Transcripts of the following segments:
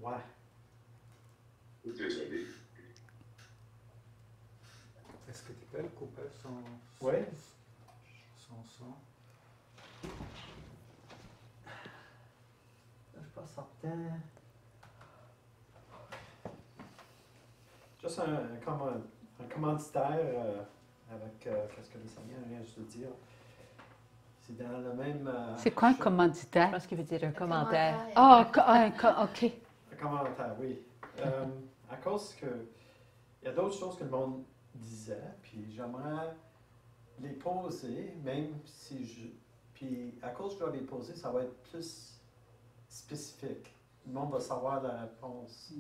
Ouais. Désolé. Est-ce que tu peux couper son, Ouais. son son? Je suis pas certain. Juste un commanditaire avec qu'est-ce que le Seigneur vient de dire. C'est dans le même. C'est quoi un Je commanditaire? pense qu'il veut dire un commentaire. Ah, OK. Un commentaire, oui. À cause que il y a d'autres choses que le monde disait, puis j'aimerais les poser, même si je. Puis à cause que je dois les poser, ça va être plus spécifique. Le monde va savoir la réponse.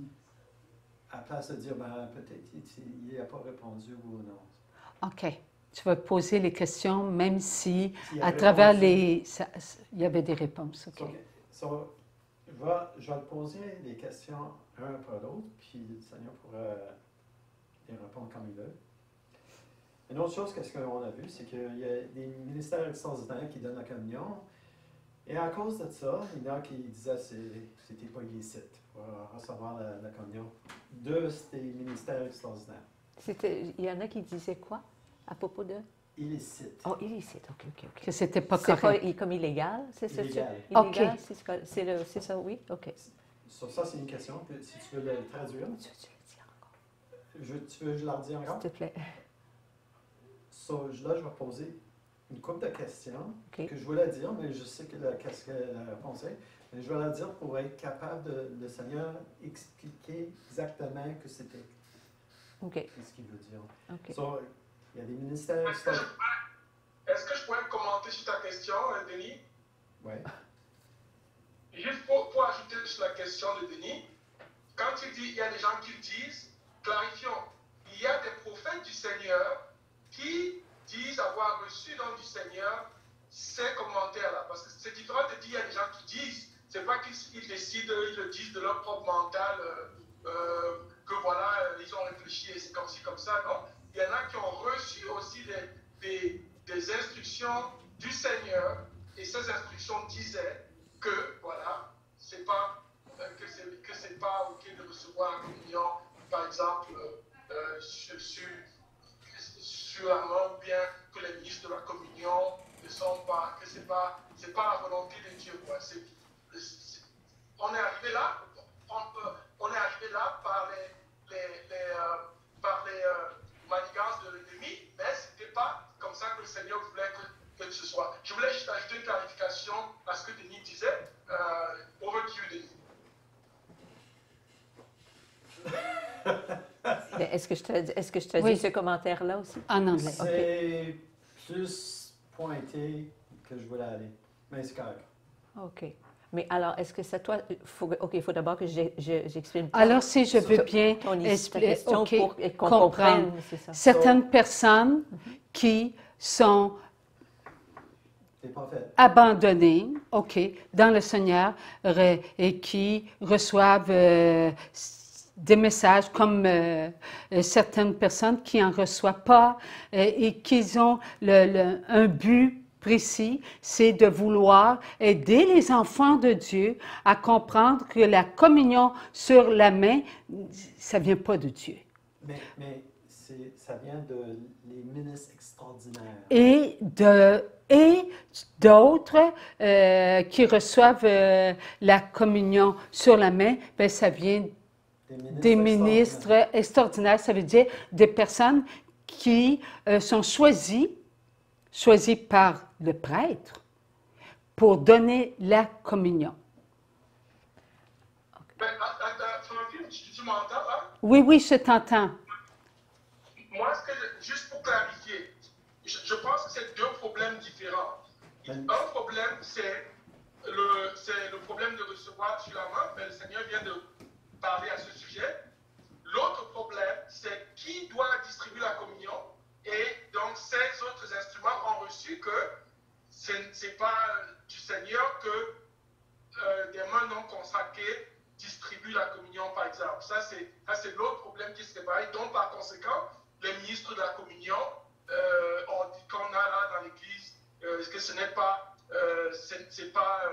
À la place de dire, ben, peut-être il n'a pas répondu ou non. OK. Tu vas poser les questions, même si S'il à a travers répondu. il y avait des réponses. OK. OK. So, je vais poser les questions un après l'autre, puis le Seigneur pourra les répondre comme il veut. Une autre chose, qu'est-ce qu'on a vu, c'est qu'il y a des ministères extraordinaires qui donnent la communion. Et à cause de ça, il y en a qui disaient que c'était pas illicite pour recevoir la communion de ces ministères extraordinaires. Il y en a qui disaient quoi à propos de... Illicite. Oh, illicite, OK. Que c'était pas C'est correct. pas comme illégal, c'est ça? Illégal. Illégal, OK. c'est ça, oui? OK. Sur ça, c'est une question. Puis, si tu veux le traduire, Tu veux le dire encore? tu veux que je leur dise encore? S'il te plaît. So, là, je vais poser une couple de questions OK. que je voulais dire, mais je sais qu'est-ce que la réponse est. Mais je vais la dire pour être capable de, le Seigneur, expliquer exactement que c'était OK. ce qu'il veut dire. OK. So, il y a des ministères. Est-ce que je pourrais commenter sur ta question, Denis? Ouais. Juste pour ajouter sur la question de Denis, quand il dit il y a des gens qui le disent, clarifions, il y a des prophètes du Seigneur qui disent avoir reçu donc du Seigneur ces commentaires-là. Parce que c'est différent de dire il y a des gens qui disent, c'est pas qu'ils décident, ils le disent de leur propre mental, que voilà, ils ont réfléchi et c'est comme ci, comme ça. Non, il y en a qui ont reçu aussi des instructions du Seigneur et ces instructions disaient que voilà, c'est pas que c'est pas ok de recevoir la communion, par exemple, sur la main, ou bien que les ministres de la communion ne sont pas, que c'est pas la volonté de Dieu. Quoi. On est arrivé là, on est arrivé là par les manigances de l'ennemi, mais c'était pas comme ça que le Seigneur voulait que ce soit. Je voulais juste ajouter une clarification à ce que Denis disait. Over to you, Denis. Est-ce que je te Oui. dis ce commentaire-là aussi? En anglais. C'est plus pointé que je voulais aller. Mais c'est correct. OK. Mais alors, est-ce que c'est toi... il faut d'abord que j'exprime Alors, si je veux bien ta expliquer, question OK, pour qu'on comprendre. comprenne, c'est ça. Certaines personnes qui sont C'est pas fait. abandonnées, OK, dans le Seigneur et qui reçoivent des messages comme certaines personnes qui n'en reçoivent pas et qui ont un but précis, c'est de vouloir aider les enfants de Dieu à comprendre que la communion sur la main, ça ne vient pas de Dieu. Mais ça vient de les ministres extraordinaires. Et d'autres qui reçoivent la communion sur la main, bien, ça vient des ministres extraordinaires. Ça veut dire des personnes qui sont choisies par le prêtre pour donner la communion. Francine, tu m'entends là? Oui, je t'entends. Moi, juste pour clarifier, je pense que c'est deux problèmes différents. Un problème, c'est le problème de recevoir sur la main, mais le Seigneur vient de parler à ce sujet. L'autre problème, c'est qui doit distribuer la communion. Et donc, ces autres instruments ont reçu que ce n'est pas du Seigneur que des mains non consacrées distribuent la communion, par exemple. Ça, c'est l'autre problème qui se sépare. Donc, par conséquent, les ministres de la communion, on dit qu'on a là dans l'Église, que ce n'est pas, c'est pas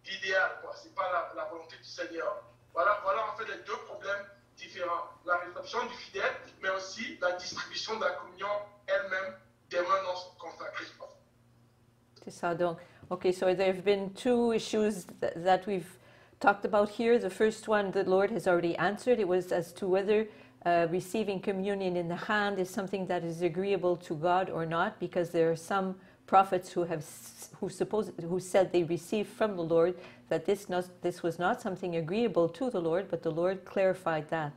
l'idéal, quoi. C'est pas la volonté du Seigneur. Voilà en fait les deux problèmes différents. La réception du fidèle, mais aussi la distribution de la communion elle-même des mains non consacrées. C'est ça, donc. Okay, so there have been two issues that we've talked about here. The first one the Lord has already answered. It was as to whether receiving communion in the hand is something that is agreeable to God or not, because there are some prophets who said they received from the Lord that this was not something agreeable to the Lord, but the Lord clarified that.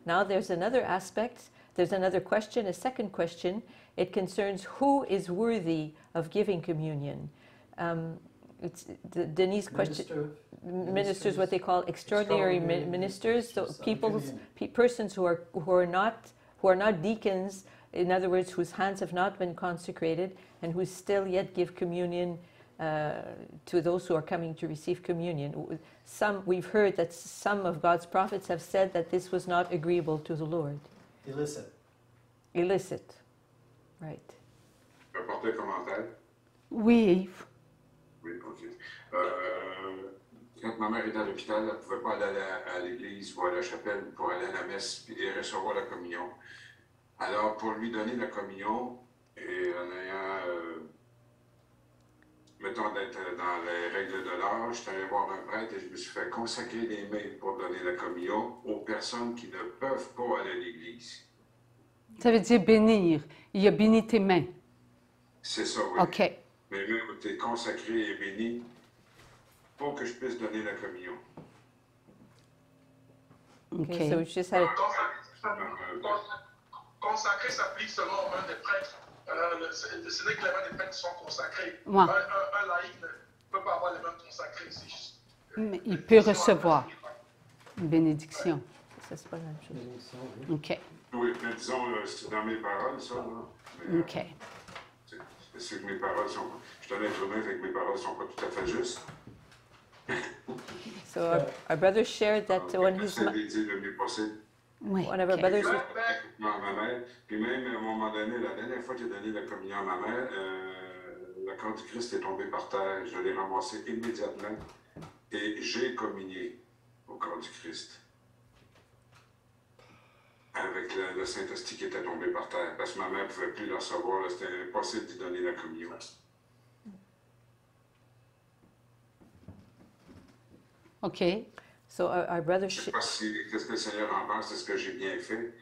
Now there's another aspect, there's another question, a second question. It concerns who is worthy of giving communion. It's Denise' question. Ministers, what they call extraordinary ministers, so persons who are not deacons, in other words, whose hands have not been consecrated and who still yet give communion to those who are coming to receive communion. We've heard that some of God's prophets have said that this was not agreeable to the Lord. Illicit. Right. Je peux apporter un commentaire? Oui, Yves. Oui, OK. Quand ma mère était à l'hôpital, elle ne pouvait pas aller à l'église ou à la chapelle pour aller à la messe et recevoir la communion. Alors, pour lui donner la communion, et en ayant, mettons, d'être dans les règles de l'art, je suis allé voir un prêtre et je me suis fait consacrer les mains pour donner la communion aux personnes qui ne peuvent pas aller à l'église. Ça veut dire bénir. Il a béni tes mains. C'est ça, oui. OK. Mes mains ont été consacrées et bénies pour que je puisse donner la communion. Okay, so we just had Consacré s'applique seulement aux mains des prêtres. Ce n'est que les mains des prêtres qui sont consacrées. Ouais. Un laïc ne peut pas avoir les mains consacrées. C'est juste. Mais il peut recevoir une bénédiction. Ça, c'est pas la même chose. OK. Oui, mais disons, c'est dans mes paroles, ça. Là. OK. C'est que mes paroles sont. Je suis un être humain, fait que mes paroles ne sont pas tout à fait justes. So our brother shared that when his Oui. one of our brothers was, Ma mère, puis même à un moment donné, la dernière fois que j'ai donné la communion à ma mère, le corps du Christ est tombé par terre. Je l'ai ramassé immédiatement et j'ai communié au corps du Christ. Avec le Saint-Hostie qui était tombé par terre, parce que ma mère ne pouvait plus le recevoir, c'était impossible d'y donner la communion. OK. so our brother Je ne sais pas si, qu'est-ce que le Seigneur en pense, est-ce que j'ai bien fait?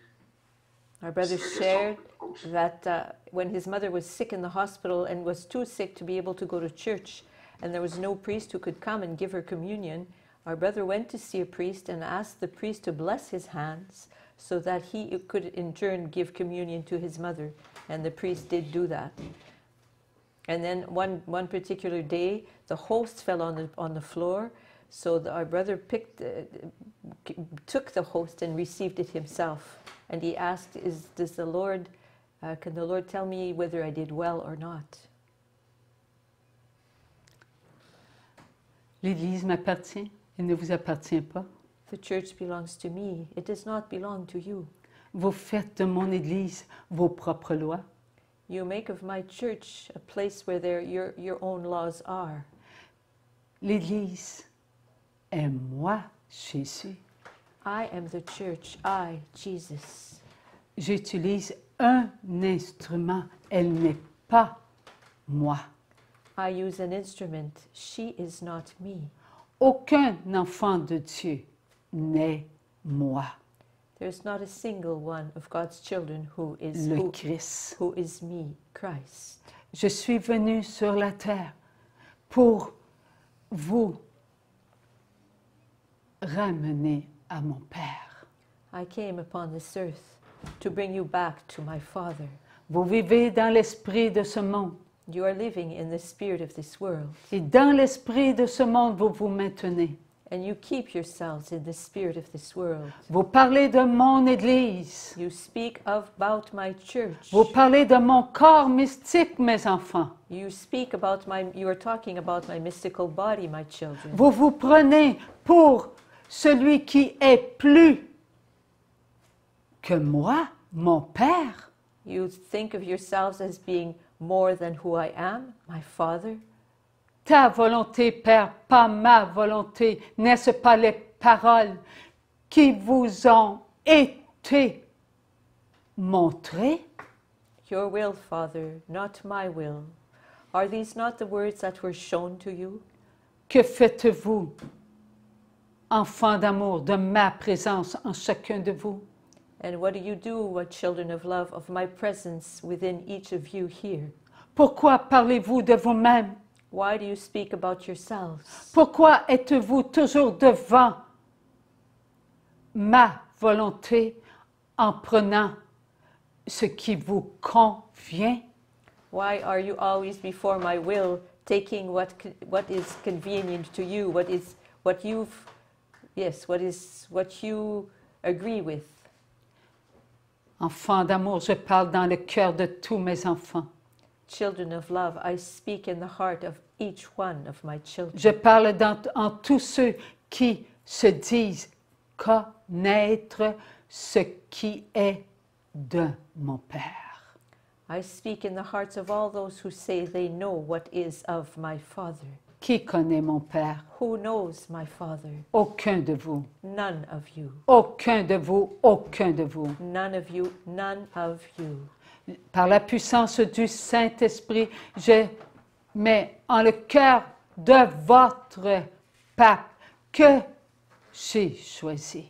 Our brother C'est la shared question. that when his mother was sick in the hospital and was too sick to be able to go to church, and there was no priest who could come and give her communion, our brother went to see a priest and asked the priest to bless his hands so that he could in turn give communion to his mother. And the priest did do that. And then one particular day, the host fell on the floor, so our brother took the host and received it himself. And he asked, can the Lord tell me whether I did well or not? L'Église m'appartient, elle ne vous appartient pas. The church belongs to me. It does not belong to you. Vous faites de mon Église vos propres lois. You make of my church a place where your own laws are. L'Église est moi, Jésus. I am the church, I, Jesus. J'utilise un instrument, elle n'est pas moi. I use an instrument, she is not me. Aucun enfant de Dieu n'est moi, There's not a single one of God's children who is le Christ. who is me, Christ. Je suis venu sur la terre pour vous ramener à mon Père. I came upon this earth to bring you back to my Father. Vous vivez dans l'esprit de ce monde. You are living in the spirit of this world, Et dans l'esprit de ce monde, vous vous maintenez. and you keep yourselves in the spirit of this world. Vous parlez de mon Église. You speak about my church. Vous parlez de mon corps mystique, mes enfants. You are talking about my mystical body, my children. Vous vous prenez pour celui qui est plus que moi, mon Père. You think of yourselves as being more than who I am, my Father. Ta volonté, Père, pas ma volonté. N'est-ce pas les paroles qui vous ont été montrés? Your will, Father, not my will. Are these not the words that were shown to you? Que faites-vous, enfants d'amour, de ma présence en chacun de vous? And what do you do, what children of love, of my presence within each of you here? Pourquoi parlez-vous de vous-même? Why do you speak about yourselves? Pourquoi êtes-vous toujours devant ma volonté en prenant ce qui vous convient? Why are you always before my will, taking what is convenient to you, what you agree with? Enfants d'amour, je parle dans le cœur de tous mes enfants. Children of love, I speak in the heart of each one of my children. Je parle en tous ceux qui se disent connaître ce qui est de mon Père. I speak in the hearts of all those who say they know what is of my Father. Qui connaît mon Père? Who knows my Father? Aucun de vous. None of you. Aucun de vous. Aucun de vous. None of you. None of you. Par la puissance du Saint-Esprit, je mets en le cœur de votre pape que j'ai choisi.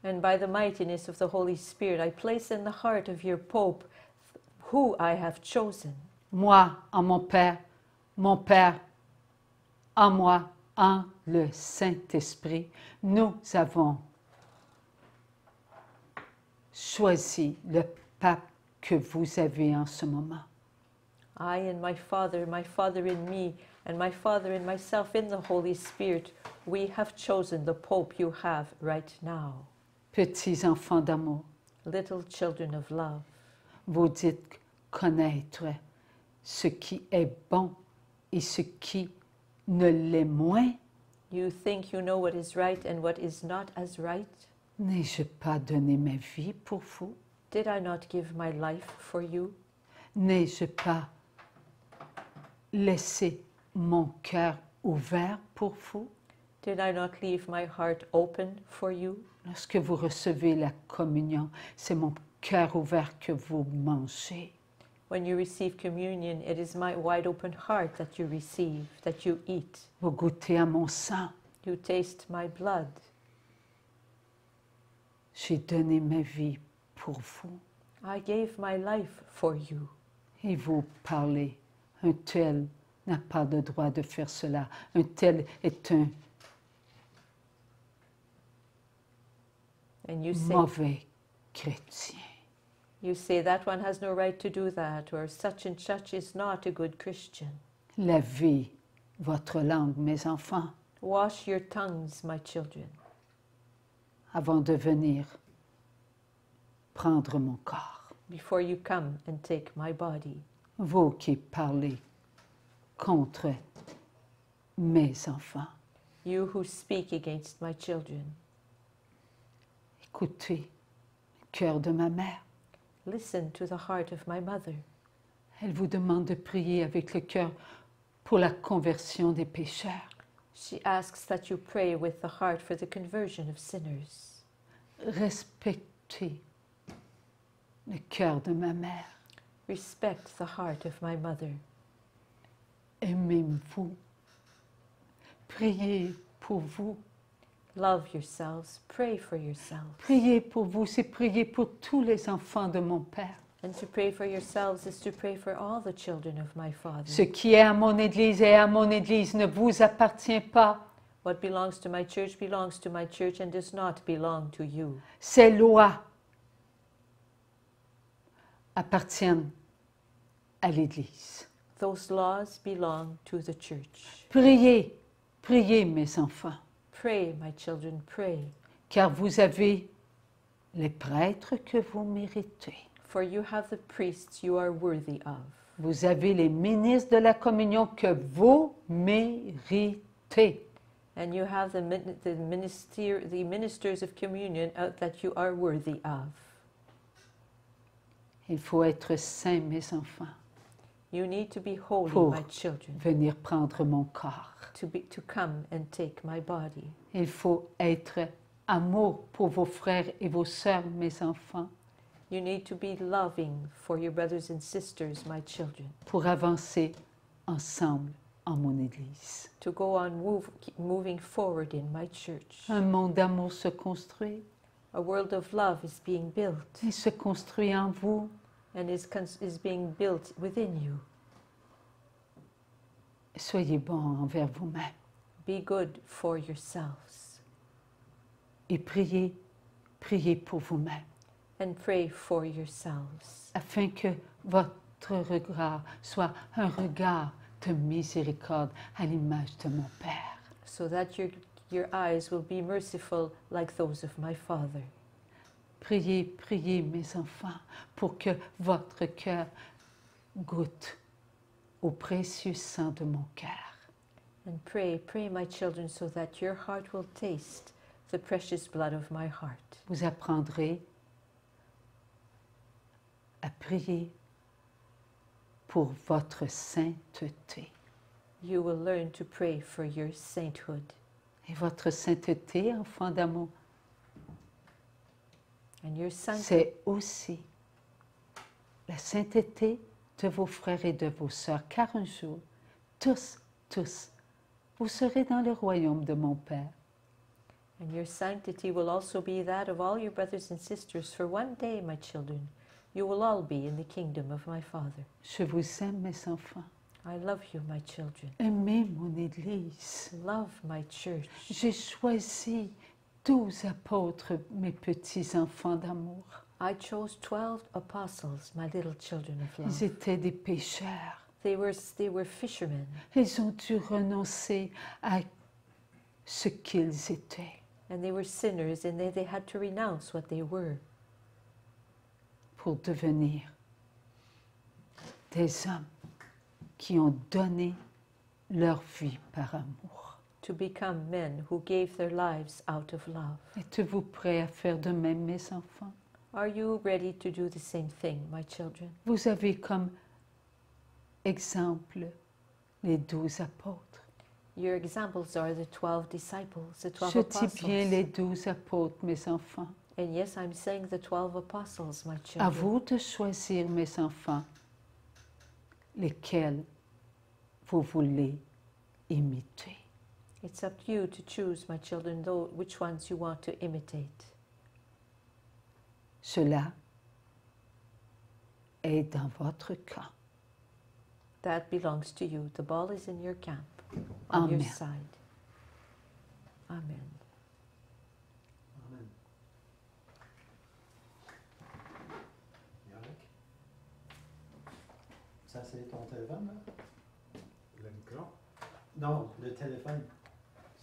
And by the mightiness of the Holy Spirit, I place in the heart of your Pope who I have chosen. Moi en mon Père en moi, en le Saint-Esprit, nous avons choisi le pape que vous avez en ce moment. I and my Father in me, and my Father and myself in the Holy Spirit, we have chosen the Pope you have right now. Petits enfants d'amour, Little children of love, vous dites connaître ce qui est bon et ce qui ne l'est moins. you think you know what is right and what is not as right? N'ai-je pas donné ma vie pour vous? Did I not give my life for you? N'ai-je pas laissé mon cœur ouvert pour vous? Did I not leave my heart open for you? Lorsque vous recevez la communion, c'est mon cœur ouvert que vous mangez. When you receive communion, it is my wide open heart that you receive, that you eat. Vous goûtez à mon sang. You taste my blood. J'ai donné ma vie pour vous. I gave my life for you. Et vous parlez, un tel n'a pas le droit de faire cela. Un tel est un And you say, mauvais chrétien. you say that one has no right to do that, or such and such is not a good Christian. Lavez votre langue, mes enfants, Wash your tongues, my children, avant de venir prendre mon corps. before you come and take my body. Vous qui parlez contre mes enfants, You who speak against my children, écoutez le cœur de ma mère. listen to the heart of my mother. Elle vous demande de prier avec le cœur pour la conversion des pécheurs. She asks that you pray with the heart for the conversion of sinners. Respectez le cœur de ma mère. Respect the heart of my mother. Aimez-vous. Priez pour vous. Love yourselves. Pray for yourselves. Priez pour vous, c'est prier pour tous les enfants de mon Père. And to pray for yourselves is to pray for all the children of my Father. Ce qui est à mon Église est à mon Église, ne vous appartient pas. What belongs to my church and does not belong to you. Ces lois appartiennent à l'Église. Those laws belong to the church. Priez, priez mes enfants, Pray, my children, pray. car vous avez les prêtres que vous méritez. For you have the priests you are worthy of. Vous avez les ministres de la communion que vous méritez. And you have the ministers of communion that you are worthy of. Il faut être saint, mes enfants, You need to be holy, pour my children, venir prendre mon corps. to come and take my body. Il faut être amour pour vos frères et vos sœurs, mes enfants, You need to be loving for your brothers and sisters, my children, pour avancer ensemble en mon Église. to go on keep moving forward in my church. Un monde d'amour se construit. A world of love is being built Il se construit en vous. and is being built within you. Soyez bons envers vous-même Be good for yourselves et priez, priez pour vous-même, and pray for yourselves, afin que votre regard soit un regard de miséricorde à l'image de mon Père. so that your eyes will be merciful like those of my Father. Priez, priez, mes enfants, pour que votre cœur goûte au précieux sang de mon cœur. And pray, pray, my children, so that your heart will taste the precious blood of my heart. Vous apprendrez à prier pour votre sainteté. You will learn to pray for your sainthood. Et votre sainteté, enfant d'amour, And your sanctity c'est aussi la sainteté de vos frères et de vos sœurs, car un jour, tous, vous serez dans le royaume de mon Père. will also be that of all your brothers and sisters. For one day, my children, you will all be in the kingdom of my Father. Je vous aime, mes enfants. I love you, my children. Aimez mon Église. Love my church. J'ai choisi 12 apôtres, mes petits enfants d'amour. I chose 12 apostles, my little children of Ils love. étaient des pécheurs. They were fishermen. Ils ont dû renoncer à ce qu'ils étaient And they were sinners, and they had to renounce what they were pour devenir des hommes qui ont donné leur vie par amour. to become men who gave their lives out of love. Êtes-vous prêts à faire de même, mes enfants? Are you ready to do the same thing, my children? Vous avez comme exemple les 12 apôtres. Your examples are the 12 disciples, the 12 Je dis bien apostles. les 12 apôtres, mes enfants. And yes, I'm saying the 12 apostles, my À children. vous de choisir, mes enfants, lesquels vous voulez imiter. It's up to you to choose, my children, though, which ones you want to imitate. Cela est dans votre camp. That belongs to you. The ball is in your camp, on your Amen. side. Amen. Amen. Yannick? Ça, c'est ton téléphone, là? Le micro. Non, le téléphone.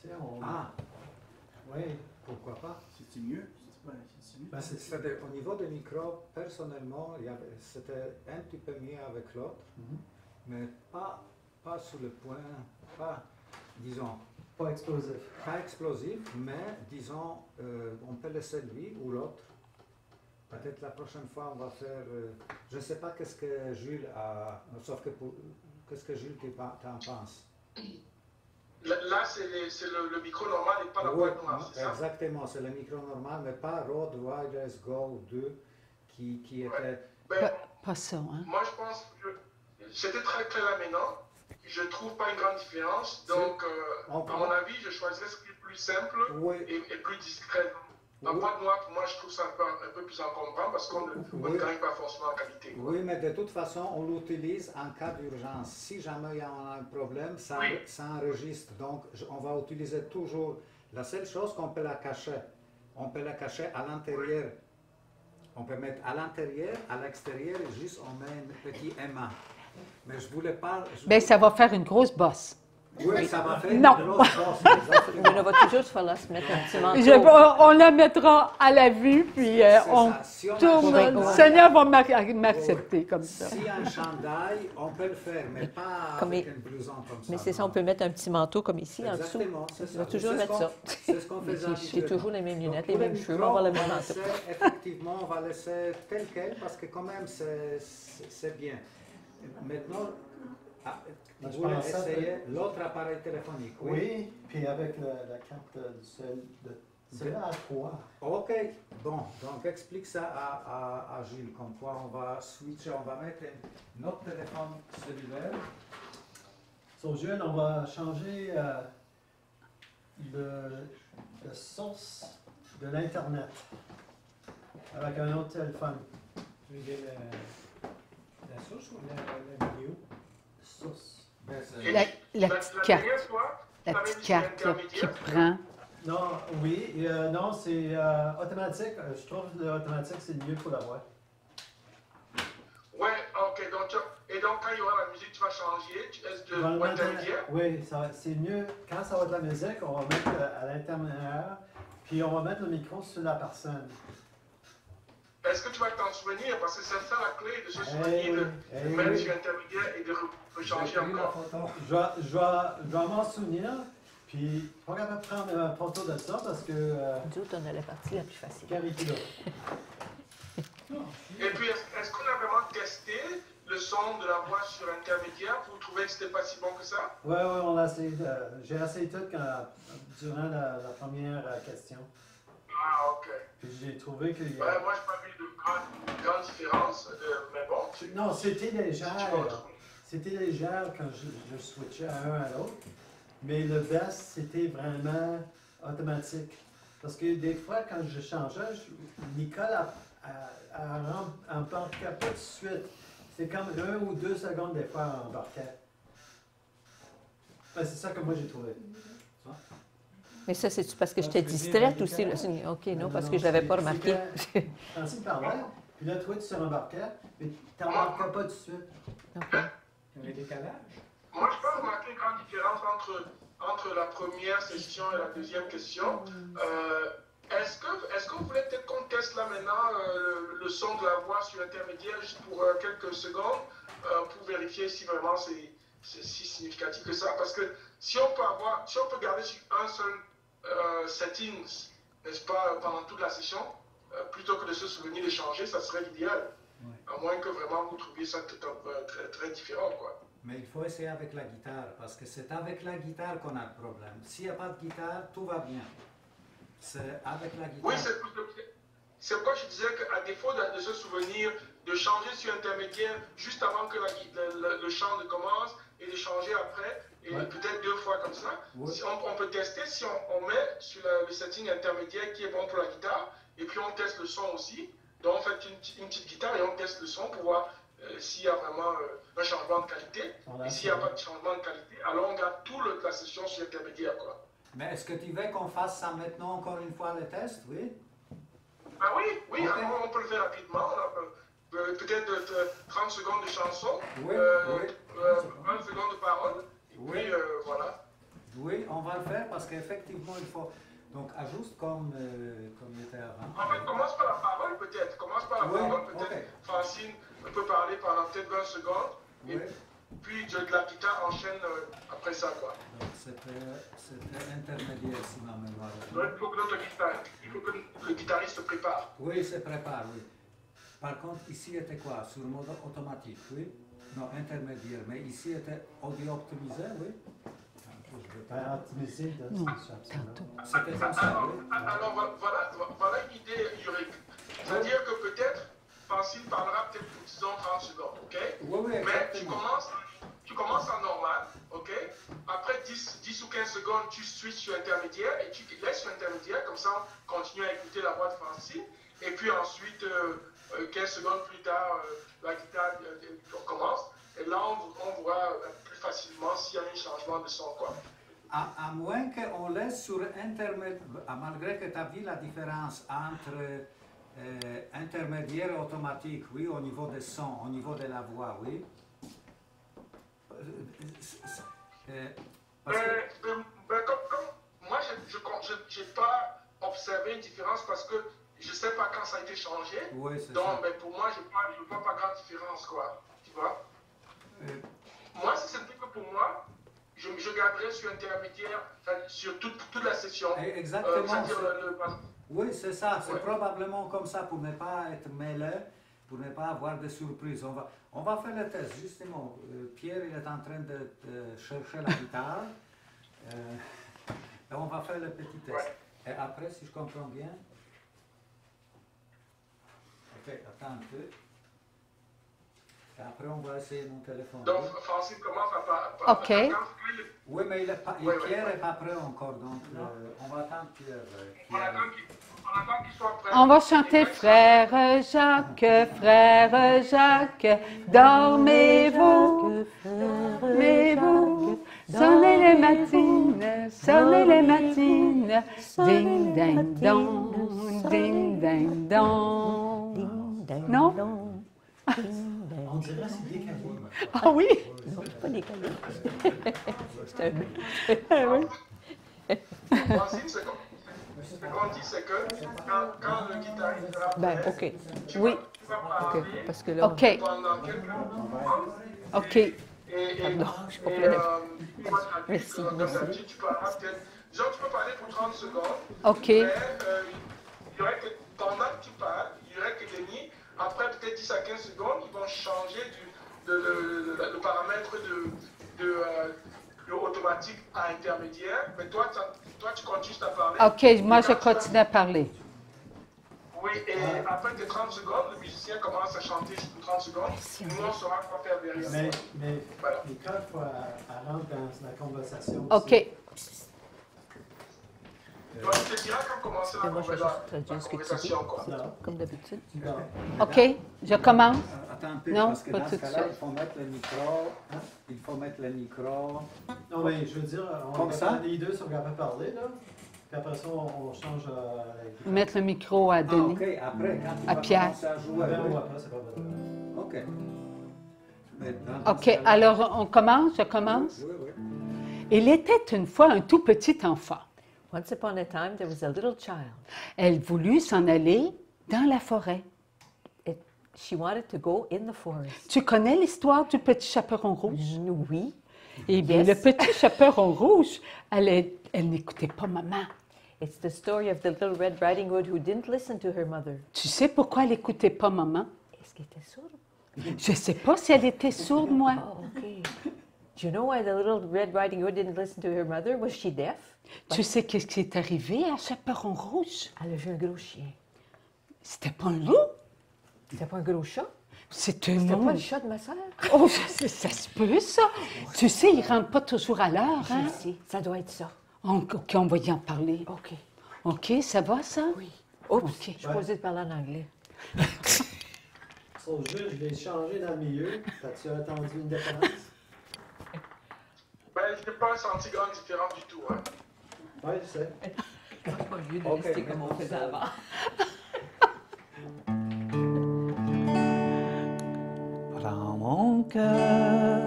Tu sais, on... Ah, Oui. pourquoi pas. C'est mieux? C'est mieux? Ben, c'est-à-dire, au niveau des micros, personnellement, c'était un petit peu mieux avec l'autre, Mhm. mais pas sur le point, pas, disons, Pas explosif. pas explosif, mais disons, on peut laisser lui ou l'autre. Peut-être la prochaine fois, on va faire. Je ne sais pas qu'est-ce que Jules a. Sauf que qu'est-ce que Jules t'en penses? Là, c'est le micro normal et pas la Oui, boîte noire, c'est ça? exactement, c'est le micro normal, mais pas Rode Wireless Go 2 qui était. Ben, Pas ça, hein? moi, je pense que c'était très clair là maintenant. Je ne trouve pas une grande différence. Donc, On à peut- mon avis, je choisirais ce qui est plus simple Oui, et plus discret. La Oui. boîte noire, pour moi, je trouve ça un peu plus encombrant parce qu'on Oui. ne gagne pas forcément en qualité. quoi. oui, mais de toute façon, on l'utilise en cas d'urgence. Si jamais il y a un problème, ça, Oui. ça enregistre. Donc, on va utiliser toujours. La seule chose qu'on peut la cacher, on peut la cacher à l'intérieur. On peut mettre à l'intérieur, à l'extérieur, juste on met un petit aimant. Mais je voulais pas. Bien, ça va faire une grosse bosse. Oui, ça va faire Non. une grosse bosse, exactement. On va toujours falloir se mettre un petit manteau. On la mettra à la vue, puis C'est on ça. Si on a tourne. un Le chandail- Seigneur va m'accepter comme ça. S'il y a un chandail, on peut le faire, mais pas Comme avec un blouson comme ça. Mais c'est ça, non. on peut mettre un petit manteau comme ici en dessous. Exactement, c'est On ça. va toujours C'est ce mettre qu'on- ça. C'est ce qu'on faisait J'ai habituellement. toujours les mêmes Donc, lunettes, pour les mêmes micros, cheveux, on va le on même va manteau. laisser- Effectivement, on va laisser tel quel parce que quand même c'est bien. Maintenant, Mais je vous voulez pense ça essayer l'autre appareil téléphonique. Oui, puis avec la carte de C'est là à 3. Ok, bon, donc explique ça à Gilles, comme quoi on va switcher, on va mettre notre téléphone cellulaire. Sur Jules, on va changer la source de l'Internet avec un autre téléphone. Tu veux dire la source ou la vidéo? Source. Ben, Et La la petite dernière carte, fois, la tu avais petite dit carte là, qui intermédiaire. prend. Non, oui, non, c'est automatique. Je trouve que l'automatique, c'est mieux pour la voix. Ouais, ok. Et donc, quand il y aura la musique, tu vas changer. Est-ce On va le de mettre intermédiaire? oui, c'est mieux. Quand ça va être la musique, on va mettre à l'intermédiaire, puis on va mettre le micro sur la personne. Est-ce que tu vas t'en souvenir? Parce que c'est ça la clé de se Eh souvenir, oui, de eh mettre oui. sur intermédiaire et de j'ai changer pris la encore. photo. Je vais m'en souvenir, puis pas capable de prendre une photo de ça parce que Nous autres, on a la partie la plus facile. Gary est là. Et puis, est-ce qu'on a vraiment testé le son de la voix sur intermédiaire pour trouver que c'était pas si bon que ça? Oui, on a essayé. J'ai essayé tout durant la première question. Ah, ok. Puis j'ai trouvé qu'il y Ouais, a... moi, je n'ai pas vu de grande différence, mais bon, Non, c'était si légère. tu vas retrouver. C'était légère quand je switchais à un à l'autre. Mais le best, c'était vraiment automatique. Parce que des fois, quand je changeais, Nicole embarquait pas tout de suite. C'est comme 1 ou 2 secondes des fois, elle embarquait. Ben, c'est ça que moi j'ai trouvé. Mais ça, c'est parce que Ah, j'étais tu veux dire distraite un aussi. Là. décalage? OK, non, parce que je ne l'avais pas remarqué. Francine parlait, puis là, toi, tu rembarquais, mais tu n'embarquais pas tout de suite. OK. Il y a un décalage? Moi, je n'ai pas remarqué une grande différence entre la première session et la deuxième question. Est-ce que vous voulez peut-être qu'on teste là maintenant le son de la voix sur intermédiaire juste pour quelques secondes pour vérifier si vraiment c'est si significatif que ça? Parce que si on peut garder sur un seul settings, n'est-ce pas, pendant toute la session, plutôt que de se souvenir de changer, ça serait l'idéal. Oui. À moins que vraiment vous trouviez ça très, très différent, quoi. Mais il faut essayer avec la guitare, parce que c'est avec la guitare qu'on a le problème. S'il n'y a pas de guitare, tout va bien. C'est avec la guitare. Oui, c'est pourquoi je disais qu'à défaut de se souvenir, de changer sur intermédiaire juste avant que le chant ne commence et de changer après, et Ouais. peut-être 2 fois comme ça. Ouais. Si on peut tester si on met sur le setting intermédiaire qui est bon pour la guitare, et puis on teste le son aussi. Donc on fait une petite guitare et on teste le son pour voir s'il y a vraiment un changement de qualité. Et s'il n'y a pas de changement de qualité, alors on garde toute la session sur intermédiaire, quoi. Mais est-ce que tu veux qu'on fasse ça maintenant encore une fois le test? Oui? Ah oui, Ok. alors on peut le faire rapidement. Peut-être 30 secondes de chanson, Oui, 20 secondes de parole, et Oui. puis voilà. Oui, on va le faire parce qu'effectivement, il faut... Donc, ajuste comme il était avant. En fait, commence par la parole peut-être. Commence par la Oui, parole peut-être. ok. Francine peut parler pendant peut-être 20 secondes, Oui. et puis de la guitare enchaîne après ça, quoi. Donc, c'était intermédiaire, si ma mémoire est Donc, bonne. il faut que le guitariste se prépare. Oui, se prépare, oui. Par contre, ici était quoi? Sur mode automatique, oui? Non, intermédiaire. Mais ici était audio optimisé, oui? Je vais pas- Optimiser, Non, absolument. C'était comme ça, oui? Alors voilà une idée, Yurick. C'est-à-dire que peut-être Francine parlera peut-être pour 10 ans, 30 secondes, ok? Oui, oui, Mais exactement. tu commences en normal, ok? Après 10 ou 15 secondes, tu switches sur intermédiaire et tu laisses sur intermédiaire, comme ça on continue à écouter la voix de Francine. Et puis ensuite, 15 secondes plus tard, la guitare commence. Et là, on voit plus facilement s'il y a un changement de son, quoi. À moins qu'on laisse sur intermédiaire, malgré que tu as vu la différence entre intermédiaire et automatique, oui, au niveau des sons, au niveau de la voix, oui. Parce que, Comme moi, je n'ai pas observé une différence parce que je ne sais pas quand ça a été changé. oui, c'est Donc, ça. mais pour moi, je ne vois pas grande différence, quoi. Tu vois? Euh, Moi, si ce n'était que pour moi, je garderais sur intermédiaire, sur toute la session. Exactement. C'est-à-dire Oui, c'est ça. C'est Ouais. probablement comme ça pour ne pas être mêlé, pour ne pas avoir de surprises. On va faire le test. Justement, Pierre il est en train de chercher la guitare. Et on va faire le petit test. Ouais. Et après, si je comprends bien. Ok, attends un peu. Et après, on va essayer mon téléphone. Donc, Francis commence par Ok. Oui, mais Pierre n'est pas prêt encore, donc on va attendre Pierre. On attend qu'il soit prêt. On va chanter Frère Jacques, dormez-vous, dormez-vous, sonnez les matines, ding ding dong, ding ding dong. Non? On dirait que c'est décalé. Ah oui? Non, c'est pas décalé. C'est un but. Francis, ce qu'on dit, c'est que quand le guitariste sera Ben, prêt, OK. Oui. tu vas parler OK. Parce que là, OK, pendant quelques minutes. OK. Et Pardon, je comprenais pas. Merci, comme merci. d'habitude, tu parleras peut-être. Genre, tu peux parler pour 30 secondes. OK. Mais il y aurait que, pendant que tu parles, il y aurait que Denis, après peut-être 10 à 15 secondes, ils vont changer le paramètre de automatique à intermédiaire. Mais toi, tu continues à parler. OK, moi je continue à parler. Oui, et après tes 30 secondes, le musicien commence à chanter juste pour 30 secondes. Nous, on saura quoi faire derrière. Mais Voilà. Nicole, il faut rentrer dans la conversation. OK. Donc, je te dirai quand commencer la Moi, je vais juste traduire ce que tu dis. conversation. Quoi. Comme d'habitude. OK, je commence. Attends un peu, Non, parce que pas dans tout ce de cas-là, suite. il faut mettre le micro. Il faut mettre le micro. Non, mais je veux dire, Comme ça? les deux sont capables de parler, là. Puis après ça, on change Mettre le micro à Denis. OK, après, quand il À va Pierre. commencer à jouer. Avant oui. ou après, c'est pas vrai. OK. Mais dans ce OK, cas-là- alors on commence, je commence. Oui, oui. Il était une fois un tout petit enfant. Once upon a time, there was a little child. Elle voulut s'en aller dans la forêt. She wanted to go in the forest. Tu connais l'histoire du petit chaperon rouge? Oui. Eh bien, Yes. le petit chaperon rouge, elle n'écoutait pas maman. It's the story of the little Red Riding Hood who didn't listen to her mother. Tu sais pourquoi elle n'écoutait pas maman? Est-ce qu'elle était sourde? Je ne sais pas si elle était sourde, moi. Oh, OK. Do you know why the little Red Riding Hood didn't listen to her mother? Was she deaf? Tu sais qu'est-ce qui est arrivé à Chaperon Rouge? Elle a vu un gros chien. C'était pas un loup, C'était pas un gros chat? c'était un C'était pas le monstre. chat de ma sœur? Oh, ça se peut, ça. Tu sais, ils ne rentrent pas toujours à l'heure, Je hein? le sais. Ça doit être ça. OK, on va y en parler. OK. OK, ça va, ça? Oui. Oups, OK. je suis posée de parler en anglais. Sauf juste, je l'ai changé dans le milieu. As-tu attendu une différence? Ben, je n'ai pas senti grande différence du tout. Hein. Oui, je sais. C'est pas mieux de OK, rester comme on faisait avant. Prends mon cœur,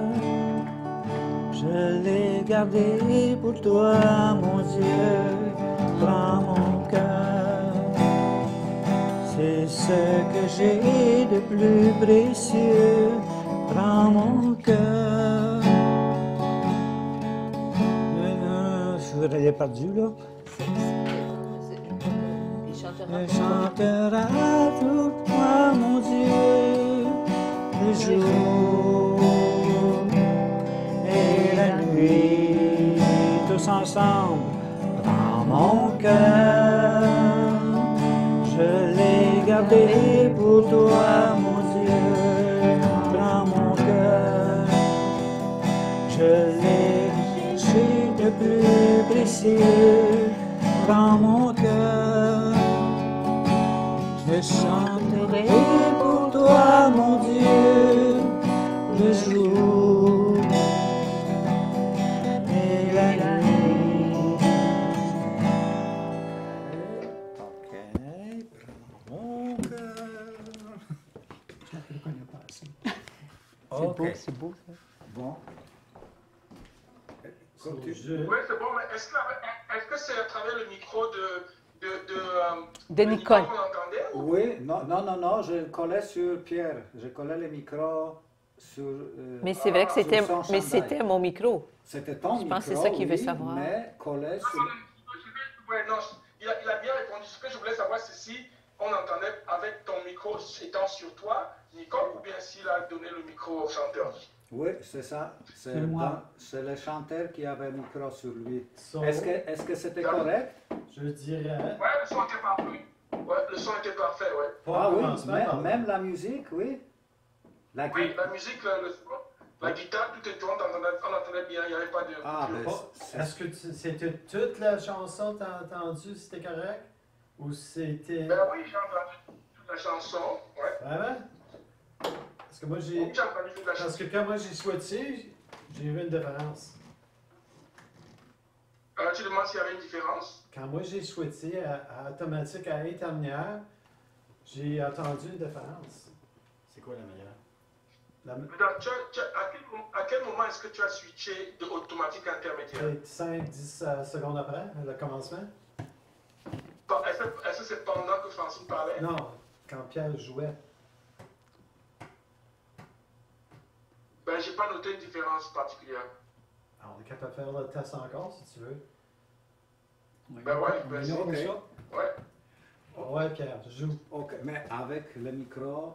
je l'ai gardé pour toi, mon Dieu. Prends mon cœur, c'est ce que j'ai de plus précieux. Prends mon cœur. Je l'ai perdu là. Il chantera Je pour toi. chantera pour toi, mon Dieu, le jour et la nuit, tous ensemble. Prends mon cœur, je l'ai gardé pour toi, mon Dieu. Prends mon cœur, je l'ai j'ai de plus précieux. Prends mon cœur, je chanterai pour toi, mon Dieu, le jour et la nuit. OK, prends mon cœur. Je ne le connais pas assez. OK. C'est beau, ça. Bon. Continue. Oui, c'est bon, mais est-ce que c'est à travers le micro De le Nicole. micro qu'on entendait? Oui, non, je collais sur Pierre. Je collais le micro sur. Mais c'est vrai que c'était, sur son mais chandail. c'était mon micro. C'était ton Je micro. pense que c'est ça qu'il veut oui, savoir. Mais collé sur. Ouais, non, il a bien répondu. Ce que je voulais savoir, c'est si on entendait avec ton micro étant sur toi, Nicole, ou bien s'il a donné le micro au chanteur. Oui, c'est ça. C'est moi. c'est le chanteur qui avait le micro sur lui. So, Est-ce que c'était correct? Je dirais. Ouais, le son était parfait. Ouais, le son était parfait, ouais. Pas Ah au oui, commencement, même, pardon. même la musique, oui. Oui, la musique, le son, la guitare, tout était, on entendait bien, il n'y avait pas de. Ah, ben, Pas- c'est- Est-ce que c'était toute la chanson, t'as entendu, c'était correct? Ou c'était. Ben oui, j'ai entendu toute la chanson, ouais. Vraiment? Parce que moi, Oui, j'ai. j'ai entendu toute la Parce chanson. que quand moi j'ai switché, j'ai vu une différence. Tu demandes s'il y avait une différence? Quand moi j'ai switché à automatique à éternière, j'ai entendu une différence. C'est quoi la meilleure? La, À quel moment est-ce que tu as switché de automatique à intermédiaire? 5-10 secondes après, le commencement? Est-ce que c'est pendant que Francine parlait? Non, quand Pierre jouait. Ben, j'ai pas noté une différence particulière. Alors, on est capable de faire le test encore si tu veux. Ben ouais, On ben est c'est là pour ok. ça. Ouais. Ouais, Pierre, joue. Ok, mais avec le micro,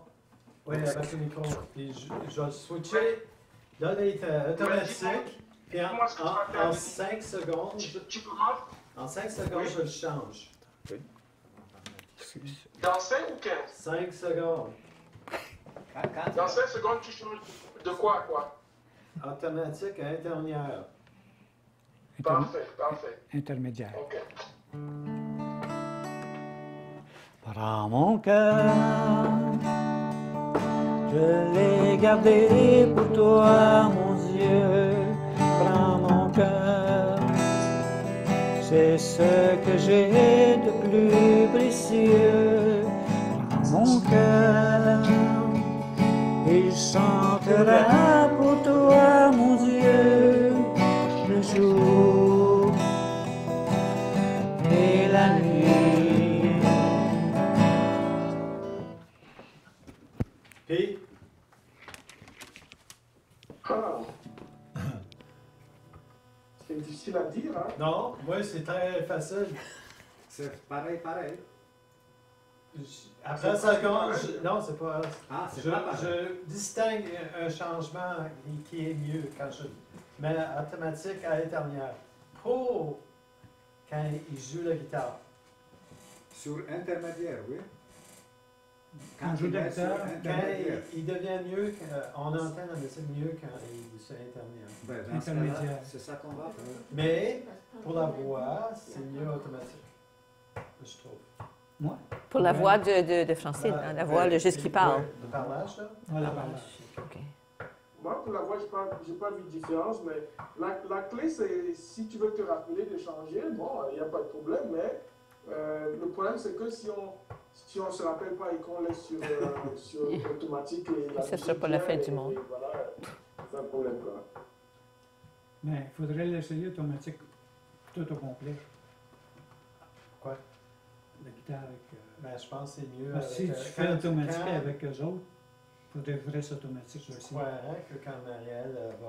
Oui, avec le micro. Puis je vais le switcher. Là, il est automatique. Puis en 5 secondes, Tu commences en 5 secondes, je le change. dans 5 ou 15? 5 secondes. Dans 5 secondes, tu changes de quoi à quoi? Automatique à internière. Parfait, parfait. Intermédiaire. Ok. Prends mon cœur, je l'ai gardé pour toi, mon Dieu. Prends mon cœur, c'est ce que j'ai de plus précieux. Prends mon cœur, il chantera pour toi, mon Dieu, le jour et la nuit. Puis, Ah. C'est difficile à dire, hein? non, moi, c'est très facile. c'est pareil, pareil. Après C'est pas 5 secondes, pareil. non, c'est pas. Ah, c'est Je, pas pareil. je distingue un changement qui est mieux quand je mets automatique à internière. Pour quand il joue la guitare. Sur intermédiaire, oui. Quand on joue il de la est sur guitare, Quand intermédiaire. il devient mieux, on entend la musique mieux quand il se internière. Ben, dans ce cas-là, Intermédiaire. c'est ça qu'on va faire. Mais pour la voix, c'est mieux automatique. Je trouve. Pour la voix de Francine, hein, la voix, le juste qui parle. Ouais, le parlage, là. Voilà, Ah, voilà. OK. Moi, pour la voix, j'ai pas vu de différence, mais la clé, c'est si tu veux te rappeler de changer, bon, il n'y a pas de problème, mais le problème, c'est que si on se rappelle pas et qu'on laisse sur automatique et la Ça serait musique pas la vient, fin du et monde. Voilà, c'est un problème, quoi. Mais il faudrait l'essayer automatique tout au complet. Quoi? La guitare avec. Ben, je pense que c'est mieux. Parce que si avec, tu fais automatique quand- avec eux autres, il faudrait ça automatique aussi. Ouais, que quand Marielle va